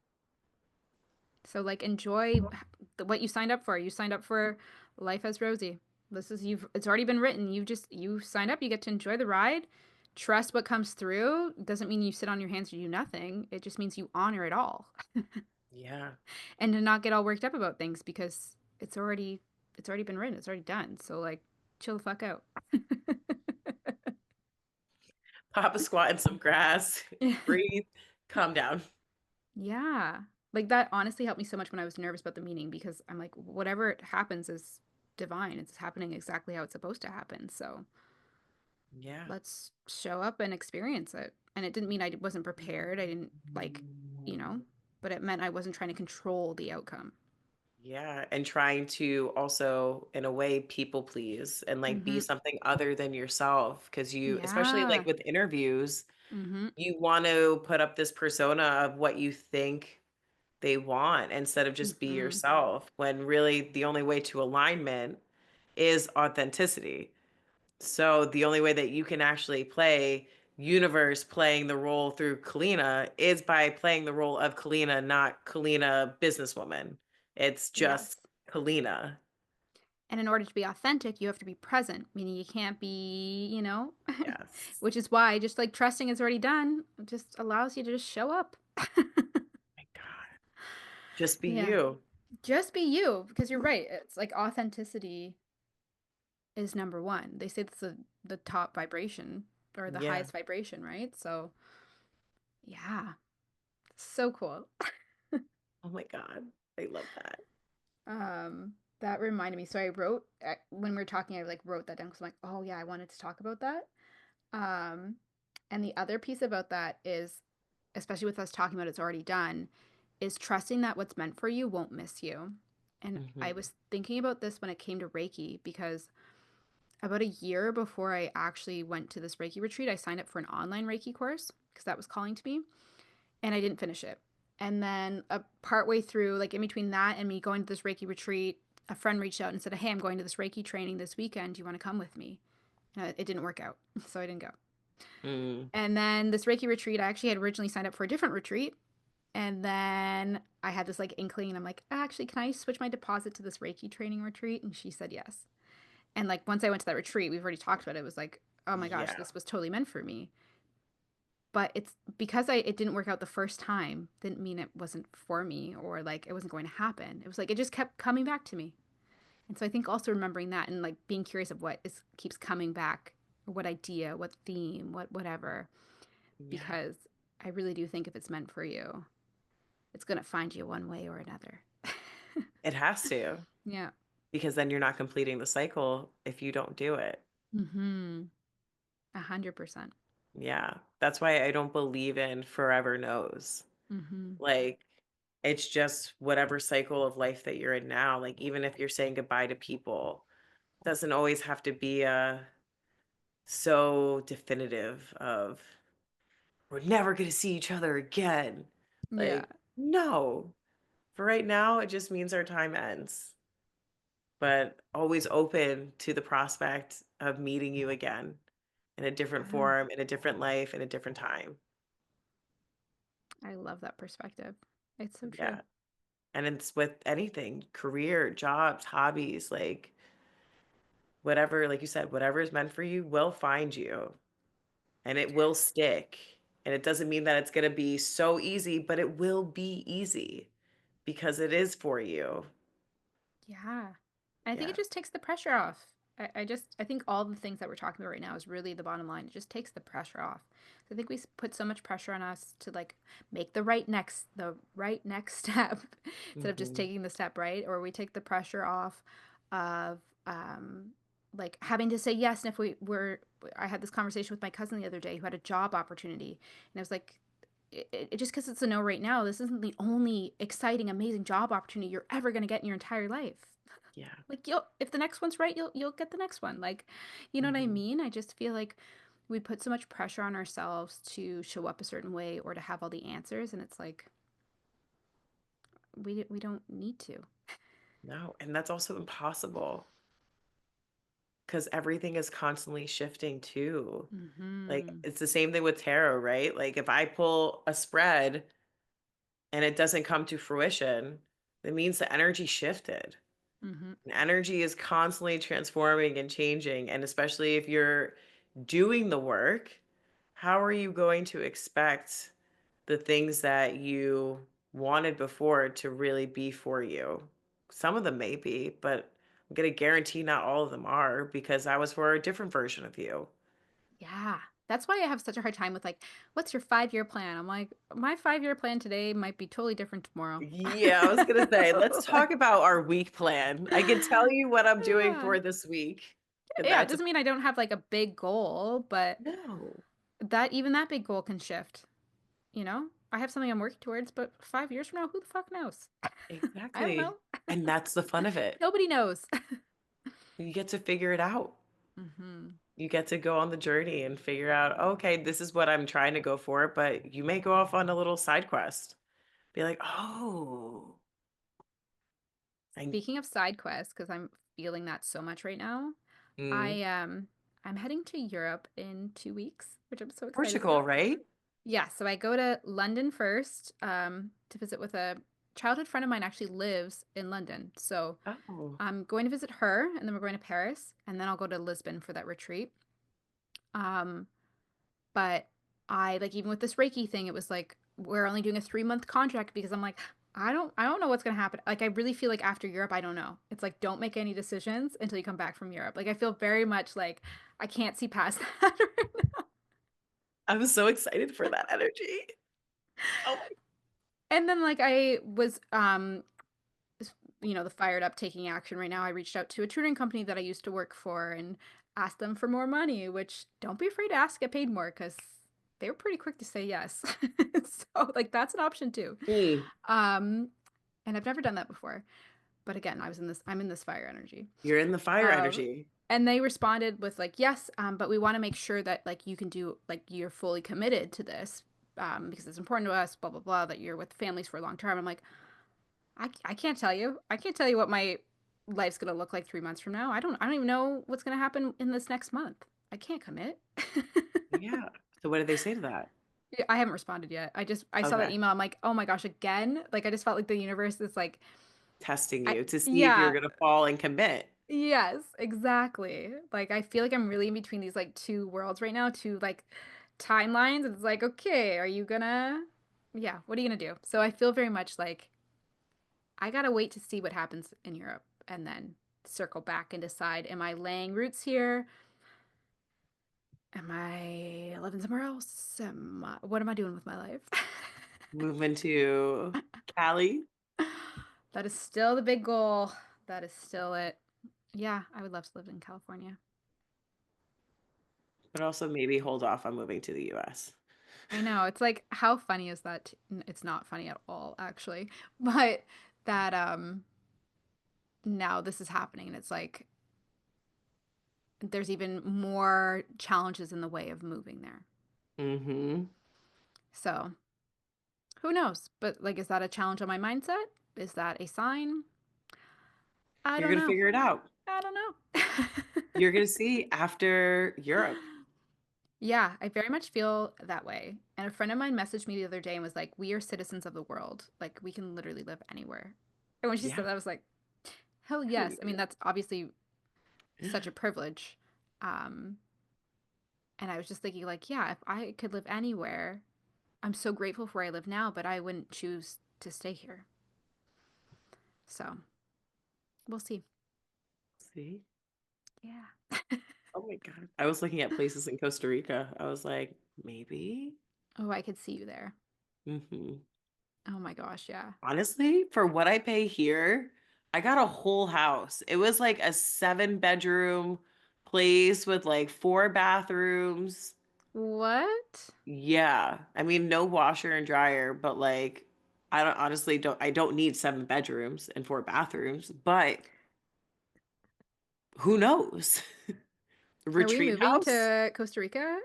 So like enjoy what you signed up for. You signed up for life as Rosie. This is you've it's already been written. You signed up, you get to enjoy the ride. Trust what comes through. Doesn't mean you sit on your hands and do nothing. It just means you honor it all. Yeah. And to not get all worked up about things because it's already been written. It's already done. So like chill the fuck out. Pop a squat in some grass, breathe, calm down. Yeah. Like that honestly helped me so much when I was nervous about the meeting because I'm like, whatever it happens is divine. It's happening exactly how it's supposed to happen. So Yeah. let's show up and experience it. And it didn't mean I wasn't prepared. I didn't like, but it meant I wasn't trying to control the outcome. Yeah, and trying to also, in a way, people please and like be Mm-hmm. something other than yourself. Because you, especially like Yeah. with interviews, Mm-hmm. you want to put up this persona of what you think they want instead of just be Mm-hmm. yourself, when really the only way to alignment is authenticity. So the only way that you can actually play universe playing the role through Kalina is by playing the role of Kalina, not Kalina businesswoman. It's just Yes. Kalina. And in order to be authentic, you have to be present, meaning you can't be, Yes. which is why just like trusting is already done, it just allows you to just show up. My God. Just be Yeah. you. Just be you, because you're right. It's like authenticity is number one. They say that's the top vibration or the Yeah. highest vibration, right? So, yeah, so cool. Oh my God. I love that. That reminded me. So I wrote when we were talking, I like wrote that down because I'm like, oh yeah, I wanted to talk about that. Um, and the other piece about that is, especially with us talking about it's already done, is trusting that what's meant for you won't miss you. And I Mhm. was thinking about this when it came to Reiki because about a year before I actually went to this Reiki retreat, I signed up for an online Reiki course because that was calling to me, and I didn't finish it. And then partway through, like in between that and me going to this Reiki retreat, a friend reached out and said, "Hey, I'm going to this Reiki training this weekend. Do you want to come with me?" It didn't work out, so I didn't go. Mm. And then this Reiki retreat, I actually had originally signed up for a different retreat. And then I had this like inkling, and I'm like, actually, can I switch my deposit to this Reiki training retreat? And she said yes. And like once I went to that retreat, we've already talked about it. It was like, oh my gosh, Yeah. this was totally meant for me. But it's because it didn't work out the first time, didn't mean it wasn't for me or like it wasn't going to happen. It was like it just kept coming back to me. And so I think also remembering that and like being curious of what is keeps coming back, or what idea, what theme, whatever, Yeah. because I really do think if it's meant for you, it's gonna find you one way or another. It has to, Yeah. because then you're not completing the cycle if you don't do it. Mhm. 100%. Yeah. That's why I don't believe in forever knows. Mhm. Like, it's just whatever cycle of life that you're in now. Like, even if you're saying goodbye to people, doesn't always have to be so definitive of we're never going to see each other again. Yeah. Like, no. For right now, it just means our time ends, but always open to the prospect of meeting you again in a different Yeah. form, in a different life, in a different time. I love that perspective. It's so true. Yeah. And it's with anything, career, jobs, hobbies, like whatever, like you said, whatever is meant for you will find you and it will stick. And it doesn't mean that it's going to be so easy, but it will be easy because it is for you. Yeah. I think it Yeah. just takes the pressure off. I think all the things that we're talking about right now is really the bottom line. It just takes the pressure off. I think we put so much pressure on us to like make the right next step instead of just Hmm. taking the step right, or we take the pressure off of like having to say yes. And if we were, I had this conversation with my cousin the other day who had a job opportunity, and I was like, it just because it's a no right now, this isn't the only exciting, amazing job opportunity you're ever going to get in your entire life. Yeah. Like you'll if the next one's right, you'll get the next one. Like, you know what I Hmm. mean? I just feel like we put so much pressure on ourselves to show up a certain way or to have all the answers, and it's like we don't need to. No. And that's also impossible because everything is constantly shifting too. Like Mhm. it's the same thing with tarot, right? Like if I pull a spread and it doesn't come to fruition, it means the energy shifted. Mhm. And energy is constantly transforming and changing. And especially if you're doing the work, how are you going to expect the things that you wanted before to really be for you? Some of them may be, but I'm going to guarantee not all of them are because I was for a different version of you. Yeah. That's why I have such a hard time with like, what's your 5-year plan? I'm like, my 5-year plan today might be totally different tomorrow. Yeah, I was gonna say, let's talk Like, about our week plan. I can tell you what I'm doing yeah. for this week, and Yeah, it that's doesn't mean I don't have like a big goal, but no, that big goal can shift. You know, I have something I'm working towards, but 5 years from now, who the fuck knows? I don't exactly. know. And that's the fun of it. Nobody knows. You get to figure it out. Hmm. You get to go on the journey and figure out, okay, this is what I'm trying to go for, but you may go off on a little side quest. Be like, oh, I Speaking of side quests, because I'm feeling that so much right now, mm, I'm heading to Europe in 2 weeks, which I'm so excited Portugal, about. right? Yeah, so I go to London first, to visit with a childhood friend of mine actually lives in London. So Oh, I'm going to visit her, and then we're going to Paris, and then I'll go to Lisbon for that retreat. Um, But I like even with this Reiki thing, it was like we're only doing a 3-month contract because I'm like, I don't know what's gonna happen. Like I really feel like after Europe, I don't know. It's like don't make any decisions until you come back from Europe. Like I feel very much like I can't see past that right now. I'm so excited for that energy. Oh my, And then like I was the fired up taking action right now. I reached out to a tutoring company that I used to work for and asked them for more money, which don't be afraid to ask, get paid more because they were pretty quick to say yes. So like that's an option too. mm, Um, and I've never done that before. But again, I'm in this fire energy. you're in the fire Um, energy. and they responded with like, yes, but we want to make sure that like you can do like you're fully committed to this, because it's important to us, blah blah blah, that you're with families for a long term. I'm like, I can't tell you. I can't tell you what my life's gonna look like 3 months from now. I don't even know what's gonna happen in this next month. I can't commit. Yeah. So what did they say to that? Yeah, I haven't responded yet. I saw that Okay. email. I'm like, oh my gosh, again? Like I just felt like the universe is like, Testing I you to see if you're yeah, gonna fall and commit. yes, exactly. Like I feel like I'm really in between these like two worlds right now, two like timelines. It's like, okay, are you gonna yeah, what are you gonna do? So I feel very much like I gotta wait to see what happens in Europe and then circle back and decide, am I laying roots here? Am I living somewhere else? What am I doing with my life? Moving to Cali. That is still the big goal. That is still it. Yeah, I would love to live in California. But also maybe hold off on moving to the US. I know. It's like, how funny is that? It's not funny at all, actually. But that now this is happening and it's like there's even more challenges in the way of moving there. Mhm. So, who knows? But like, is that a challenge on my mindset? Is that a sign? I You're don't gonna know. figure it out. I don't know. You're gonna see after Europe. Yeah, I very much feel that way. And a friend of mine messaged me the other day and was like, "We are citizens of the world. Like, we can literally live anywhere." And when she Yeah. said that, I was like, "Hell yes." I mean, that's obviously such a privilege. Um, and I was just thinking, like, yeah, if I could live anywhere, I'm so grateful for where I live now, but I wouldn't choose to stay here. So we'll see. See? Yeah. Oh my god. I was looking at places in Costa Rica. I was like, maybe? Oh, I could see you there. Mhm. Oh my gosh, yeah. Honestly, for what I pay here, I got a whole house. It was like a 7-bedroom place with like 4 bathrooms. What? Yeah. I mean, no washer and dryer, but like I don't honestly don't need 7 bedrooms and 4 bathrooms, but who knows? Are we Retreat moving house? to Costa Rica?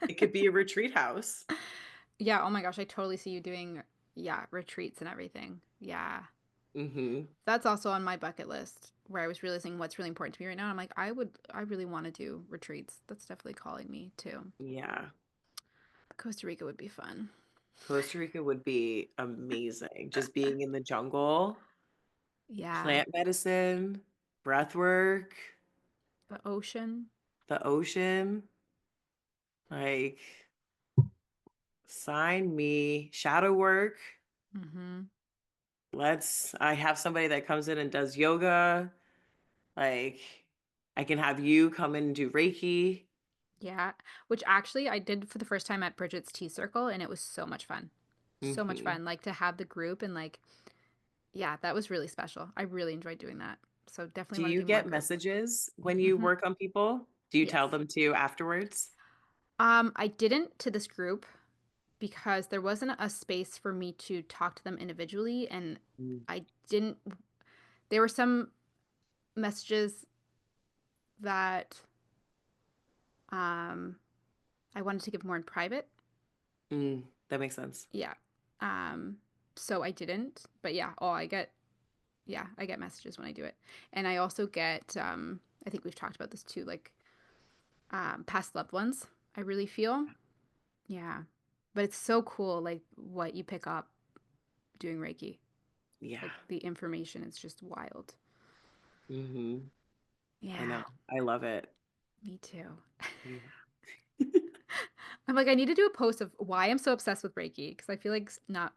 It could be a retreat house. Yeah, oh my gosh, I totally see you doing, yeah, retreats and everything. Yeah. Mhm. That's also on my bucket list where I was realizing what's really important to me right now. I'm like, I really want to do retreats. That's definitely calling me too. Yeah. Costa Rica would be fun. Costa Rica would be amazing. Just being in the jungle, Yeah. plant medicine, breath work, The ocean. the ocean, like sign me, shadow work. Mm-hmm. I have somebody that comes in and does yoga. Like, I can have you come in and do Reiki. Yeah. Which actually I did for the first time at Bridget's Tea Circle and it was so much fun. So much Mhm. fun. Like to have the group and like, yeah, that was really special. I really enjoyed doing that. So definitely Do want to you do more get group. messages when you Hmm. work on people? Do you tell Yes. them to afterwards? I didn't to this group because there wasn't a space for me to talk to them individually and Mm. I didn't there were some messages that um I wanted to give more in private. That makes sense. Yeah. Um so I didn't. But yeah, oh I get messages when I do it. And I also get I think we've talked about this too, like past loved ones. I really feel. Yeah. But it's so cool like what you pick up doing Reiki. Yeah. Like the information is just wild. Mhm. I Yeah, know. I love it. me too. Yeah. I'm like, I need to do a post of why I'm so obsessed with Reiki because I feel like uh,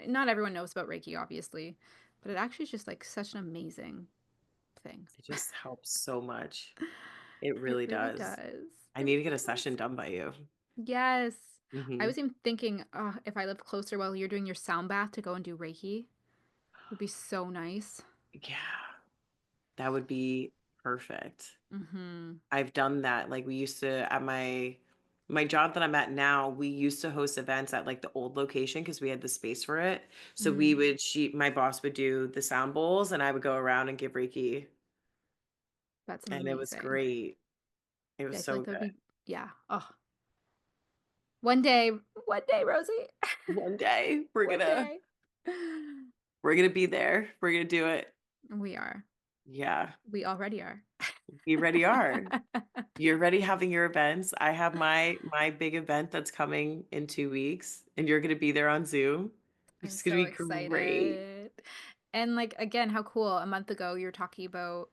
not everyone knows about Reiki, obviously, but it actually is just like such an amazing thing. It just helps so much. It It really really does. does. I It need to get really a does. session done by you. Yes. I Mhm. was even thinking, if I lived closer while you're doing your sound bath to go and do Reiki would be so nice. Yeah, that would be perfect. Mm-hmm. I've done that. Like, we used to at my job that I'm at now, we used to host events at, like, the old location because we had the space for it. So we Mm, would she my boss would do the sound bowls, and I would go around and give Reiki, that's and it was amazing. great. It was Yeah, I feel so like that would good. be, yeah. Oh, one day, Rosie. One day, One day. we're gonna be there. We're gonna do it. We are. Yeah, We already are. we already are. You're already having your events. I have my big event that's coming in 2 weeks, and you're gonna be there on Zoom, which I'm is gonna so be great. excited. And like again, how cool. A month ago you were talking about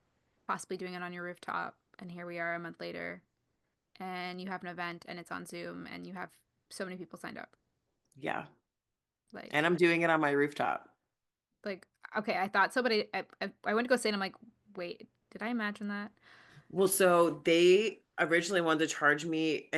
possibly doing it on your rooftop, and here we are a month later, and you have an event and it's on Zoom and you have so many people signed up. Yeah, and Like I'm doing it on my rooftop. like okay, I thought so, but I went to go say it, and I'm like, wait, did I imagine that? Well, so they originally wanted to charge me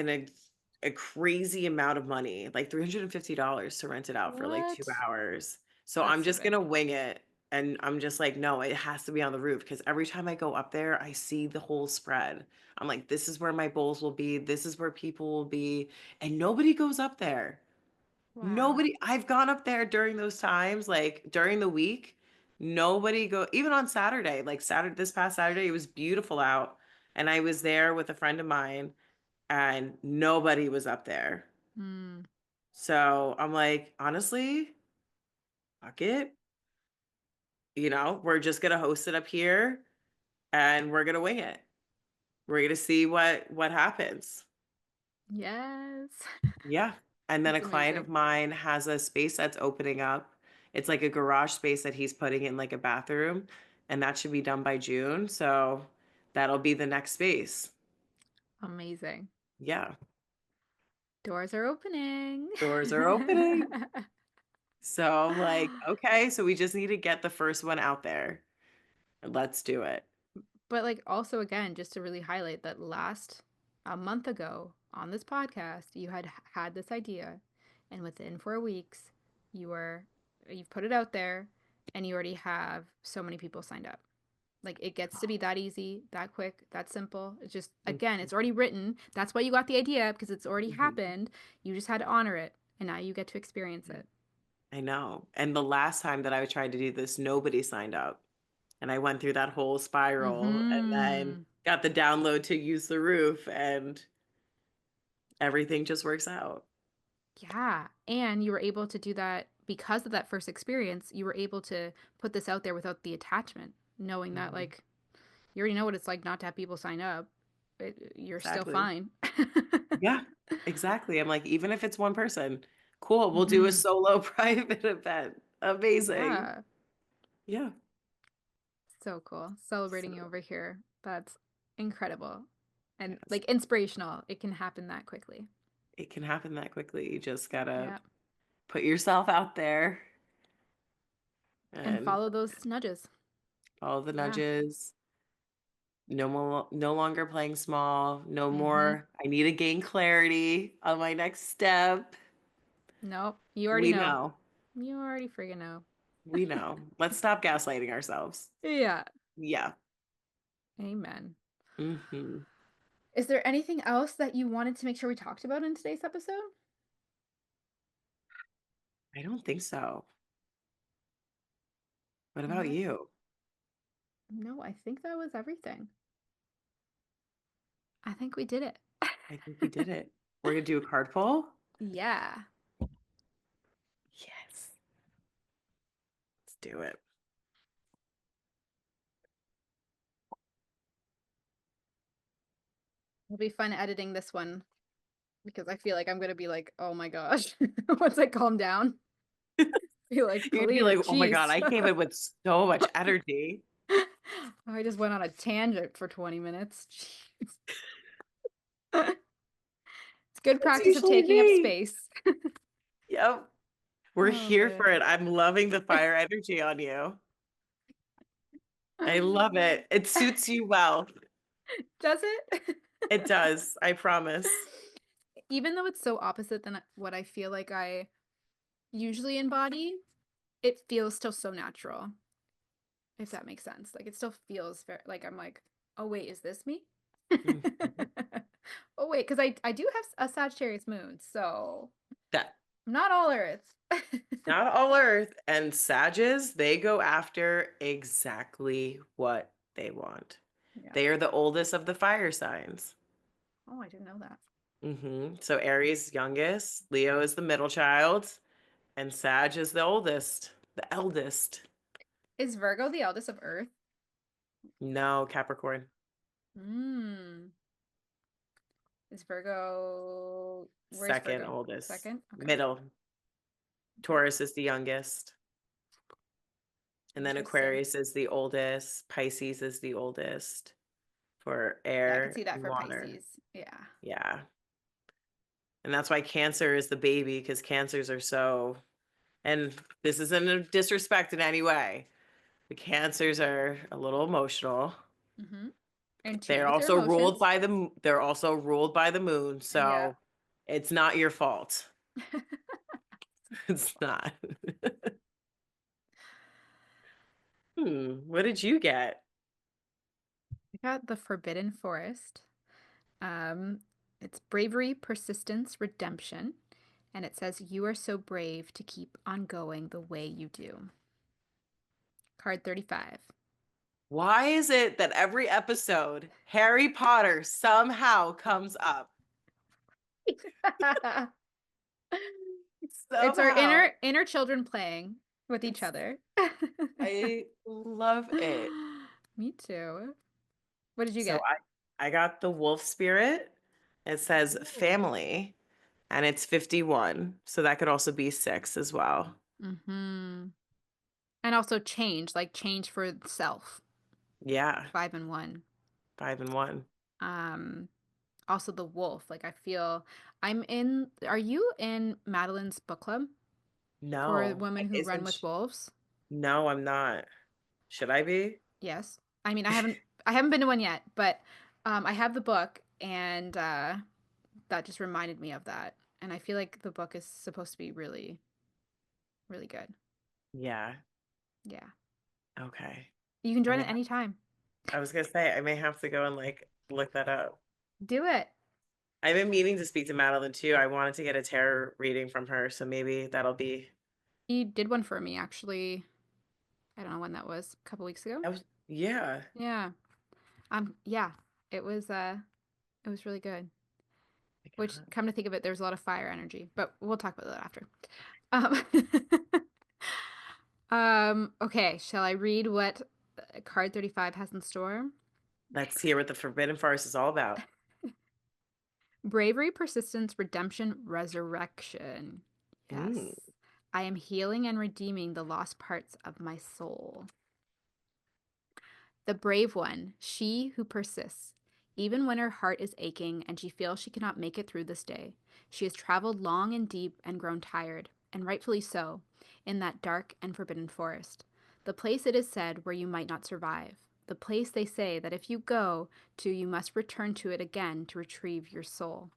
a crazy amount of money, like $350 to rent it out for, like, 2 What? hours. So I'm That's so just good. gonna wing it. And I'm just like, "No, it has to be on the roof," because every time I go up there, I see the whole spread. I'm like, "This is where my bowls will be, this is where people will be," and nobody goes up there. Wow. Nobody I've gone up there during those times, like, during the week, nobody go even on Saturday, like, this past Saturday, it was beautiful out, and I was there with a friend of mine, and nobody was up there. Mm. So, I'm like, "Honestly, fuck it." We're just gonna host it up here and we're gonna wing it. We're gonna see what happens. Yes. Yeah. And then a That's client amazing. of mine has a space that's opening up. It's like a garage space that he's putting in like a bathroom, and that should be done by June. So that'll be the next space. Amazing. Yeah. Doors are opening. Doors are opening. So I'm like, okay, so we just need to get the first one out there. And let's do it. But, like, also, again, just to really highlight that a month ago on this podcast, you had this idea, and within 4 weeks, you were you've put it out there, and you already have so many people signed up. Like, it gets to be that easy, that quick, that simple. It's just, again, Mhm, it's already written. That's why you got the idea, because it's already mhm. happened. You just had to honor it, and now you get to experience Yeah, it. I know. And the last time that I tried to do this, nobody signed up. And I went through that whole spiral and then Mhm. got the download to use the roof and everything just works out. Yeah, and you were able to do that because of that first experience. You were able to put this out there without the attachment, knowing that, Mhm. like, you already know what it's like not to have people sign up. You're still Exactly. fine. Yeah, exactly. I'm like, even if it's one person, cool, we'll do a Mhm. solo private event. Amazing. Yeah, Yeah. so cool. Celebrating you So, over here. That's incredible and, yes, like, inspirational. It can happen that quickly. it can happen that quickly. You just gotta Yeah, put yourself out there and and follow those nudges. follow the Yeah. nudges. No longer playing small. No Mhm. more. I need to gain clarity on my next step. Nope. You already We know. know. You already friggin' know. We know. Let's stop gaslighting ourselves. Yeah. Yeah. Amen. Mhm. Is there anything else that you wanted to make sure we talked about in today's episode? I don't think so. What No, about you? I think that was everything. I think we did it. I think we did it. We're gonna do a card pull? Yeah. Yes. Let's do it. It'll be fun editing this one because I feel like I'm gonna be like, oh my gosh. Once I calm down, be like, You're gonna be please, like, "Oh my god, jeez. I came in with so much energy." I just went on a tangent for 20 minutes. Jeez. It's good That's practice of usually taking up me. space. Yep. We're Oh here for man. it. I'm loving the fire energy on you. I love it. It suits you well. Does it? It does, I promise. Even though it's so opposite than what I feel like I usually embody, it feels still so natural, if that makes sense. Like, it still feels very like, I'm like, "Oh, wait, is this me?" Mhm. Oh, wait, because I do have a Sagittarius moon, so That I'm not all Earth. not all Earth and Sages, they go after exactly what they want. Yeah. They are the oldest of the fire signs. Oh, I didn't know that. So Aries youngest, Leo is the middle child, and Sag is the oldest, the eldest. Is Virgo the eldest of Earth? No, Capricorn, Mm. Is Virgo where's second Virgo? oldest. Second? Okay. Middle, Okay. Taurus is the youngest. And then Interesting. Aquarius is the oldest, Pisces is the oldest for Yeah, I could air see that and for water. Pisces. Yeah. Yeah. And that's why Cancer is the baby because Cancers are so, and this isn't a disrespect in any way. The Cancers are a little emotional. Mhm. In tune with their They're also ruled by the moon, Yeah. so it's not your fault. It's not. What did you get? I got the Forbidden Forest. Um, it's bravery, persistence, redemption. And it says, "You are so brave to keep on going the way you do." Card 35. Why is it that every episode Harry Potter somehow comes up? It's our Somehow. inner children playing with each It's other. I love it. Me too. What did you So get? I got the wolf spirit. It says Ooh. family and it's 51. So that could also be 6 as well. Mm-hmm. And also change, like change for self. Yeah, 5 and 1. 5 and 1. Um, Also the wolf. Like I feel I'm in. Are you in Madeline's book club for No, women who run isn't with sh wolves? no, I'm not. Should I be? Yes. I mean, I haven't been to one yet, but I have the book, and that just reminded me of that. And I feel like the book is supposed to be really, really good. Yeah. Yeah. Okay. You can I join may it anytime. I was gonna say I may have to go and like look that up. Do it. I've been meaning to speak to Madeline too. I wanted to get a tarot reading from her, so maybe that'll be He did one for me actually. I don't know when that was, a couple weeks ago. that was yeah. Yeah. Yeah. It was it was really good. My Which, God. come to think of it, there's a lot of fire energy, but we'll talk about that after. Um, okay, shall I read what card 35 has in store? Let's hear what the Forbidden Forest is all about. Bravery, persistence, redemption, resurrection. Mm. Yes. I am healing and redeeming the lost parts of my soul. The brave one, she who persists, even when her heart is aching and she feels she cannot make it through this day. She has traveled long and deep and grown tired, and rightfully so, in that dark and forbidden forest. The place, it is said, where you might not survive. The place they say that if you go to, you must return to it again to retrieve your soul.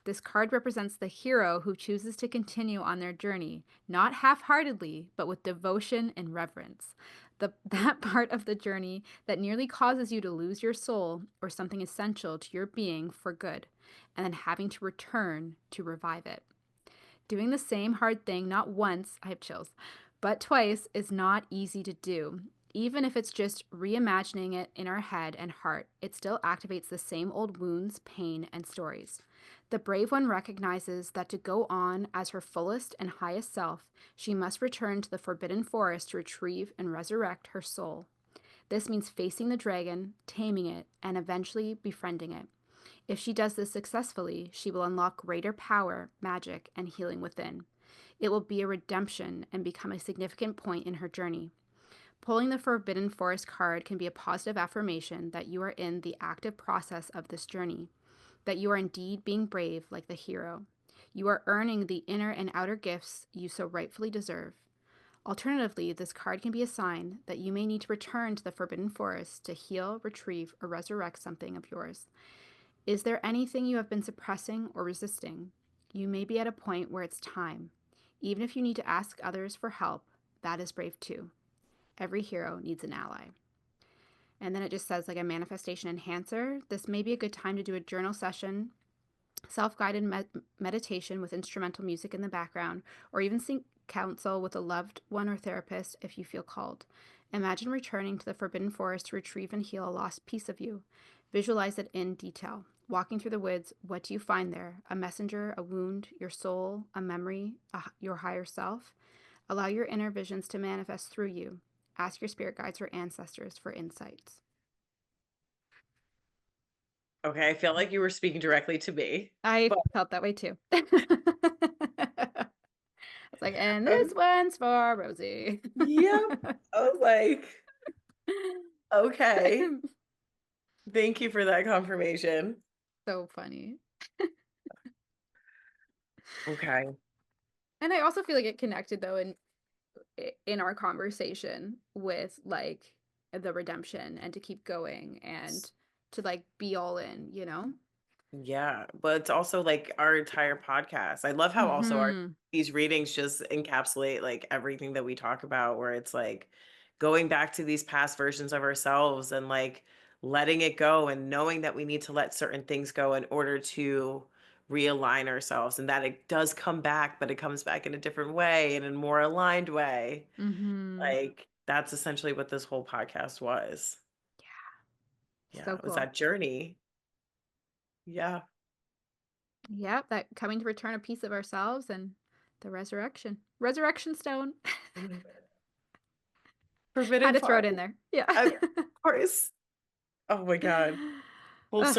This card represents the hero who chooses to continue on their journey, not half heartedly, but with devotion and reverence. That part of the journey that nearly causes you to lose your soul or something essential to your being for good, and then having to return to revive it. Doing the same hard thing not once, I have chills, but twice is not easy to do. Even if it's just reimagining it in our head and heart, it still activates the same old wounds, pain, and stories. The brave one recognizes that to go on as her fullest and highest self, she must return to the forbidden forest to retrieve and resurrect her soul. This means facing the dragon, taming it, and eventually befriending it. If she does this successfully, she will unlock greater power, magic, and healing within. It will be a redemption and become a significant point in her journey. Pulling the Forbidden Forest card can be a positive affirmation that you are in the active process of this journey, that you are indeed being brave like the hero. You are earning the inner and outer gifts you so rightfully deserve. Alternatively, this card can be a sign that you may need to return to the Forbidden Forest to heal, retrieve, or resurrect something of yours. Is there anything you have been suppressing or resisting? You may be at a point where it's time. Even if you need to ask others for help, that is brave too. Every hero needs an ally. And then it just says, like, a manifestation enhancer. This may be a good time to do a journal session, self-guided meditation with instrumental music in the background, or even seek counsel with a loved one or therapist if you feel called. Imagine returning to the forbidden forest to retrieve and heal a lost piece of you. Visualize it in detail. Walking through the woods, what do you find there? A messenger, a wound, your soul, a memory, your higher self? Allow your inner visions to manifest through you. Ask your spirit guides or ancestors for insights. Okay, I feel like you were speaking directly to me. I But felt that way too. I was like, and this one's for Rosie. yep. I was like, okay. Thank you for that confirmation. So funny. Okay. And I also feel like it connected though in our conversation with like the redemption and to keep going and to like be all in, you know? Yeah, but it's also like our entire podcast. I love how also our Mhm. these readings just encapsulate like everything that we talk about, where it's like going back to these past versions of ourselves and like letting it go and knowing that we need to let certain things go in order to realign ourselves and that it does come back, but it comes back in a different way and in a more aligned way. Mhm. Like that's essentially what this whole podcast was. Yeah, So it was cool. that journey. Yeah. Yep, that coming to return a piece of ourselves and the resurrection. Resurrection stone. Mhm. Had Forbidden to throw Farm. it in there. Yeah. Of course. Oh my god. Ugh, Full yep.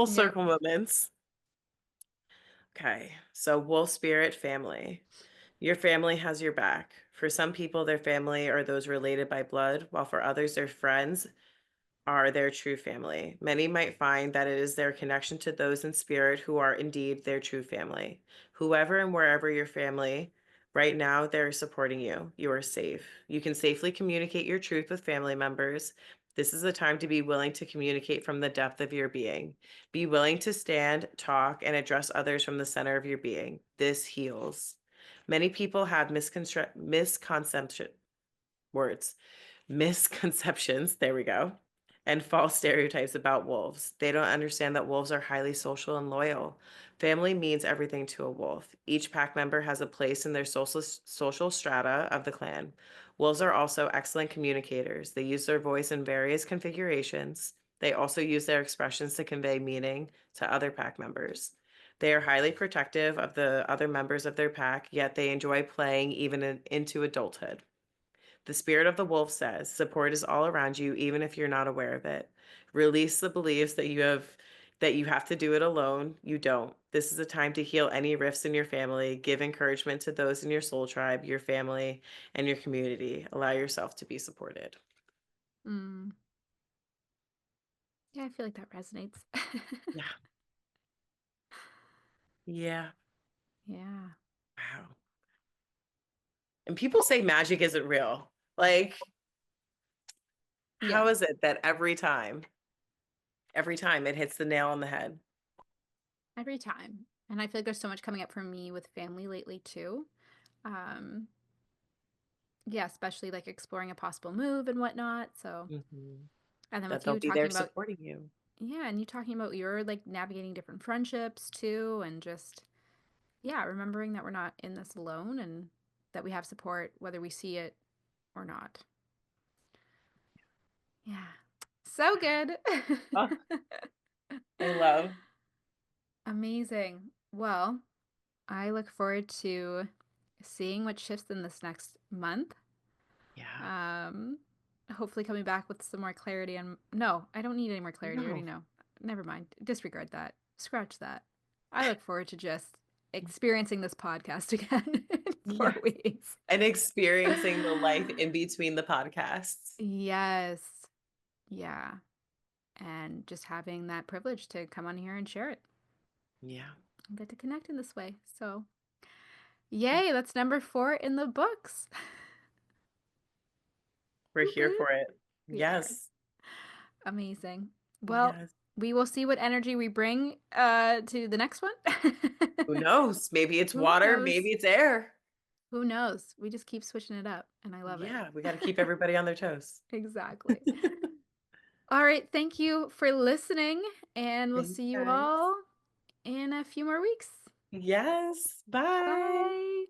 circle moments. Okay. So wolf spirit family. Your family has your back. For some people, their family are those related by blood, while for others, their friends are their true family. Many might find that it is their connection to those in spirit who are indeed their true family. Whoever and wherever your family, right now, they're supporting you. You are safe. You can safely communicate your truth with family members. This is a time to be willing to communicate from the depth of your being. Be willing to stand, talk, and address others from the center of your being. This heals. Many people have misconception words misconceptions, there we go, and false stereotypes about wolves. They don't understand that wolves are highly social and loyal. Family means everything to a wolf. Each pack member has a place in their social strata of the clan. Wolves are also excellent communicators. They use their voice in various configurations. They also use their expressions to convey meaning to other pack members. They are highly protective of the other members of their pack, yet they enjoy playing even into adulthood. The spirit of the wolf says support is all around you, even if you're not aware of it. Release the beliefs that you have to do it alone. You don't. This is a time to heal any rifts in your family. Give encouragement to those in your soul tribe, your family, and your community. Allow yourself to be supported. Mm. Yeah, I feel like that resonates. Yeah. Yeah. Yeah. Wow. And people say magic isn't real. Like, how Yeah. is it that every time it hits the nail on the head? Every time. And I feel like there's so much coming up for me with family lately too. Um, yeah, especially like exploring a possible move and whatnot. So, Mhm. and then That with they'll you be there talking about, supporting you. yeah, and you talking about your like navigating different friendships too, and just, yeah, remembering that we're not in this alone and that we have support whether we see it or not. Yeah. So good. Oh, I love. Amazing. Well, I look forward to seeing what shifts in this next month. Yeah. Um, hopefully coming back with some more clarity on no, I don't need any more clarity. I already No. know. Never mind. Disregard that. Scratch that. I look forward to just experiencing this podcast again in Yeah. 4 weeks. And experiencing the life in between the podcasts. Yes. Yeah. And just having that privilege to come on here and share it Yeah. and get to connect in this way. So, yay, that's number 4 in the books. We're Woot here woot. for it. We are. Yes. Amazing. Well, Yes. we will see what energy we bring to the next one. Who knows? Maybe it's Who water, knows? maybe it's air. Who knows? We just keep switching it up and I love it. Yeah, we got to keep everybody on their toes. Exactly. All right, thank you for listening and we'll Thanks, see you guys. all in a few more weeks. Yes. Bye. Bye.